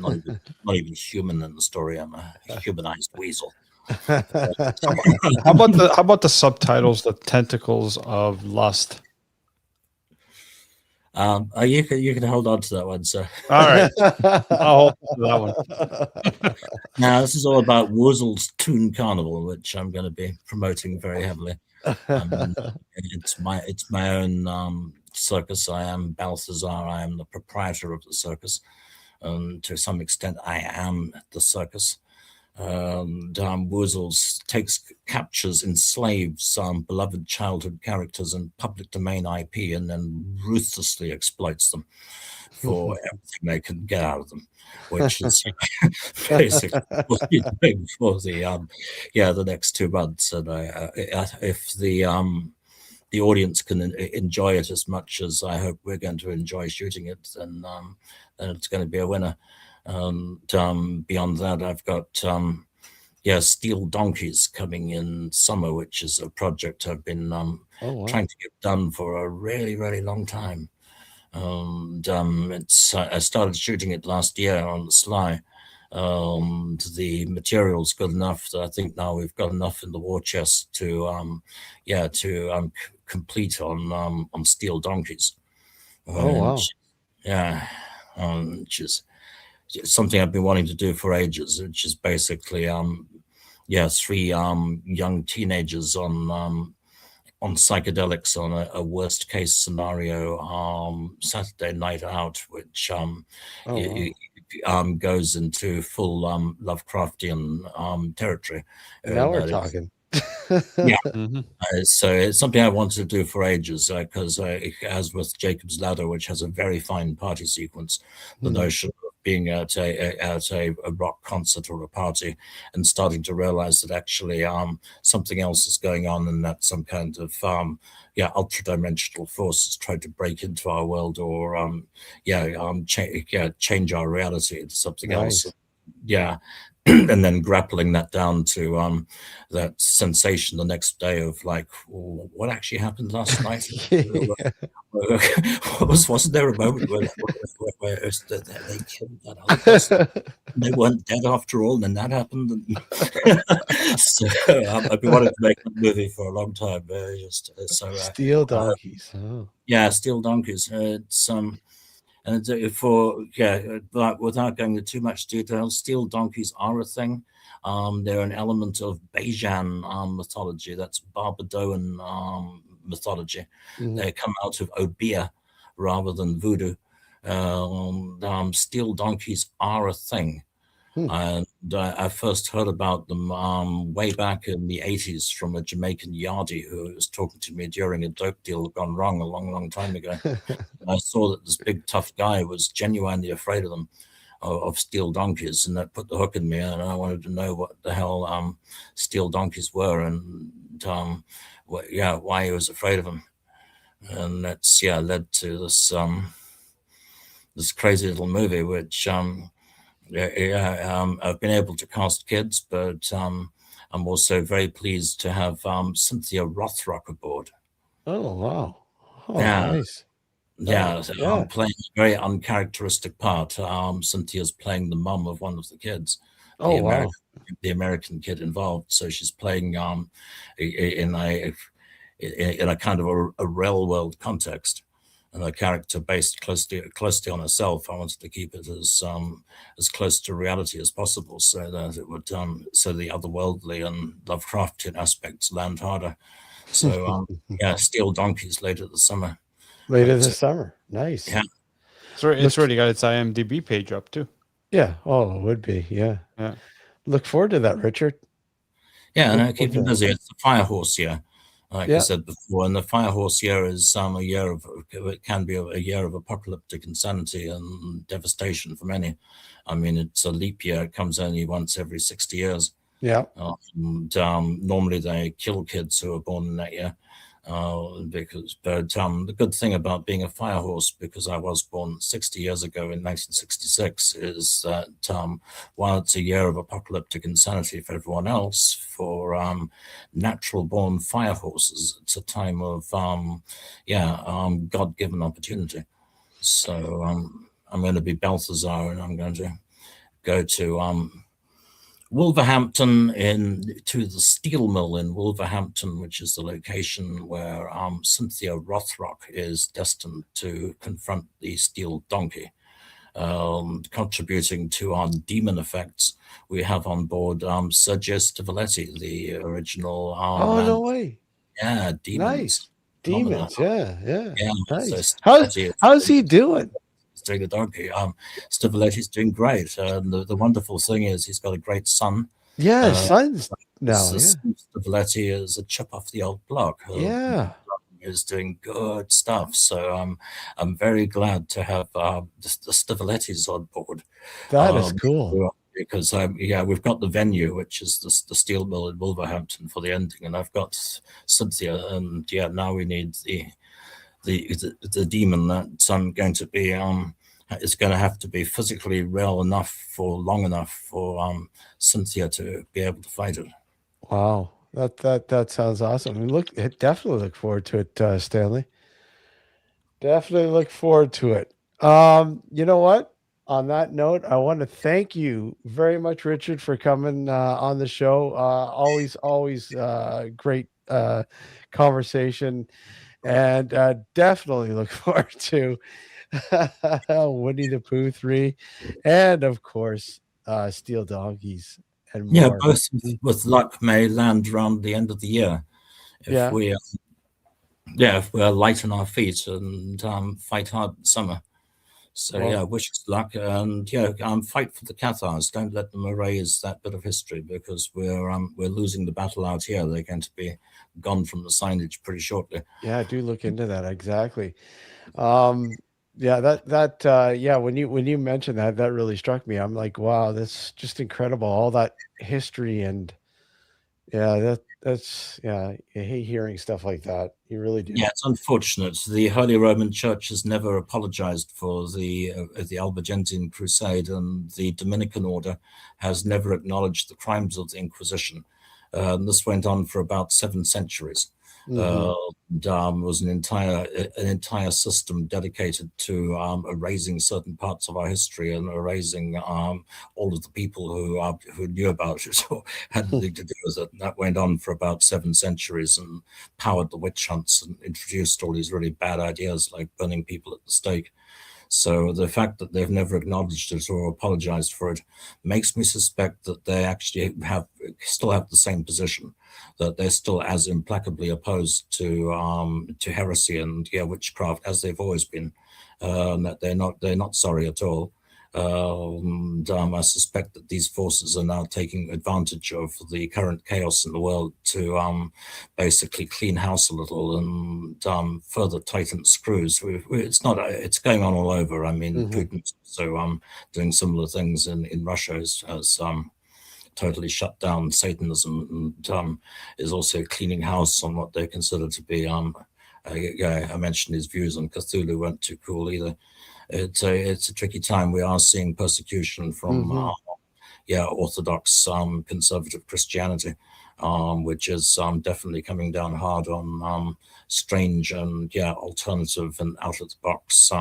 not even human in the story. I'm a humanized weasel. How about the subtitles, The Tentacles of Lust? You can hold on to that one, sir. All right, I'll hold on to that one. Now, this is all about Wuzel's Toon Carnival, which I'm going to be promoting very heavily. It's my own circus. I am Balthazar. I am the proprietor of the circus. To some extent, I am the circus. Wuzel's captures, enslaves beloved childhood characters and public domain IP, and then ruthlessly exploits them for everything they can get out of them, which is basically what he's doing for the next 2 months. And if the audience can enjoy it as much as I hope we're going to enjoy shooting it, then it's going to be a winner. And beyond that, I've got Steel Donkeys coming in summer, which is a project I've been trying to get done for a really, really long time. And I started shooting it last year on the sly. The material's good enough that I think now we've got enough in the war chest to complete on Steel Donkeys. Wow. Yeah, which is something I've been wanting to do for ages, which is basically 3 young teenagers on psychedelics on a worst case scenario Saturday night out, which goes into full Lovecraftian territory. Now we're talking. So it's something I wanted to do for ages, because as with Jacob's Ladder, which has a very fine party sequence, the notion of being at a rock concert or a party and starting to realize that actually something else is going on, and that some kind of ultra-dimensional force has tried to break into our world, or change our reality into something else. And then grappling that down to that sensation the next day of like, what actually happened last night? Wasn't there a moment where they killed that other person? They weren't dead after all, and then that happened. So I've been wanting to make a movie for a long time. Steel Donkeys. Steel Donkeys. It's and but without going into too much detail, Steel Donkeys are a thing. They're an element of Bajan mythology. That's Barbadoan mythology. They come out of Obeah rather than voodoo. Steel Donkeys are a thing. And I first heard about them way back in the 80s from a Jamaican yardie who was talking to me during a dope deal gone wrong a long, long time ago. I saw that this big, tough guy was genuinely afraid of them, of Steel Donkeys, and that put the hook in me, and I wanted to know what the hell Steel Donkeys were, and why he was afraid of them. And that's led to this this crazy little movie, which I've been able to cast kids, but I'm also very pleased to have Cynthia Rothrock aboard. Oh, wow. Nice. I'm playing a very uncharacteristic part. Cynthia's playing the mum of one of the kids. The American kid involved. So she's playing in a kind of a real world context. And a character based closely on herself. I wanted to keep it as close to reality as possible, so that it would so the otherworldly and Lovecraftian aspects land harder. So Steel Donkeys later this summer. Nice. Yeah, it's already got its IMDb page up too. Yeah. Oh, it would be. Yeah. Look forward to that, Richard. Yeah, and I keep it busy. It's the Fire Horse year. Like I said before, and the Fire Horse year is it can be a year of apocalyptic insanity and devastation for many. I mean, it's a leap year. It comes only once every 60 years. Yeah. Normally they kill kids who are born in that year. The good thing about being a fire horse, because I was born 60 years ago in 1966, is that while it's a year of apocalyptic insanity for everyone else, for natural born fire horses, it's a time of God-given opportunity. So I'm going to be Balthazar, and I'm going to go to Wolverhampton to the steel mill in Wolverhampton, which is the location where Cynthia Rothrock is destined to confront the steel donkey. Contributing to our demon effects, we have on board Sergio Stivoletti, the original. No way! Yeah, demons. Nice. Demons. Yeah. Nice. So how's he doing? Doing the donkey. Stivoletti's doing great. The wonderful thing is he's got a great son. Yeah, son's now. Stivoletti is a chip off the old block. Is doing good stuff. So I'm very glad to have the Stivolettis on board. That is cool. Because we've got the venue, which is the steel mill in Wolverhampton for the ending, and I've got Cynthia, and now we need the demon that I'm going to be is going to have to be physically real enough for long enough for Cynthia to be able to fight it. Wow, that sounds awesome. I definitely look forward to it, Stanley. Definitely look forward to it. You know what? On that note, I want to thank you very much, Richard, for coming on the show. Always great conversation. And definitely look forward to Winnie the Pooh 3, and of course, Steel Donkeys and more. Yeah, both with luck may land around the end of the year if we're light on our feet and fight hard in summer. So wish us luck, and fight for the Cathars. Don't let them erase that bit of history, because we're losing the battle out here. They're going to be gone from the signage pretty shortly. Yeah, I do look into that exactly. When you mentioned that really struck me. I'm like, wow, that's just incredible. All that history, and I hate hearing stuff like that. You really do. Yeah, it's unfortunate. The Holy Roman Church has never apologized for the Albigensian Crusade, and the Dominican Order has never acknowledged the crimes of the Inquisition. This went on for about 7 centuries. Was an entire system dedicated to erasing certain parts of our history and erasing all of the people who knew about it or had anything to do with it. And that went on for about 7 centuries and powered the witch hunts and introduced all these really bad ideas like burning people at the stake. So the fact that they've never acknowledged it or apologized for it makes me suspect that they actually still have the same position, that they're still as implacably opposed to heresy and witchcraft as they've always been. That they're not sorry at all. I suspect that these forces are now taking advantage of the current chaos in the world to basically clean house a little and further tighten screws. It's going on all over. I mean, Putin's also doing similar things in Russia as totally shut down Satanism, and is also cleaning house on what they consider to be. I mentioned his views on Cthulhu weren't too cool either. It's a tricky time. We are seeing persecution from Orthodox conservative Christianity, which is definitely coming down hard on strange and alternative and out of the box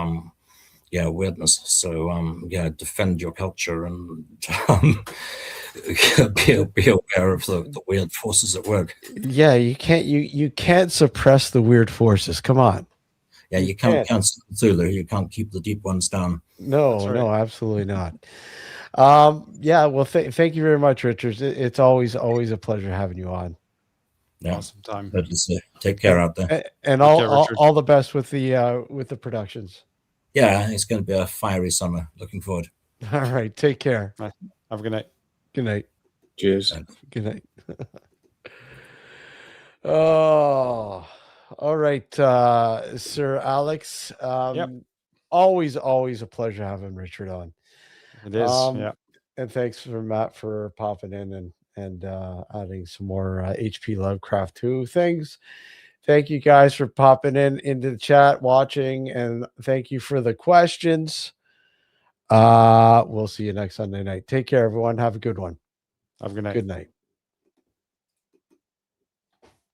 weirdness. So defend your culture and be aware of the weird forces at work. Yeah, you can't suppress the weird forces. Come on. Yeah, you can't cancel Cthulhu. You can't keep the deep ones down. No, absolutely not. Well, thank you very much, Richard. It's always a pleasure having you on. Yeah, awesome time. Good to see. Take care out there, and all the best with the productions. Yeah, it's going to be a fiery summer. Looking forward. All right, take care. Have a good night. Good night. Cheers. Good night. Oh. All right, Sir Alex. Always a pleasure having Richard on. It is. And thanks for Matt for popping in and adding some more HP Lovecraft 2 things. Thank you guys for popping into the chat, watching, and thank you for the questions. We'll see you next Sunday night. Take care, everyone. Have a good one. Have a good night. Good night.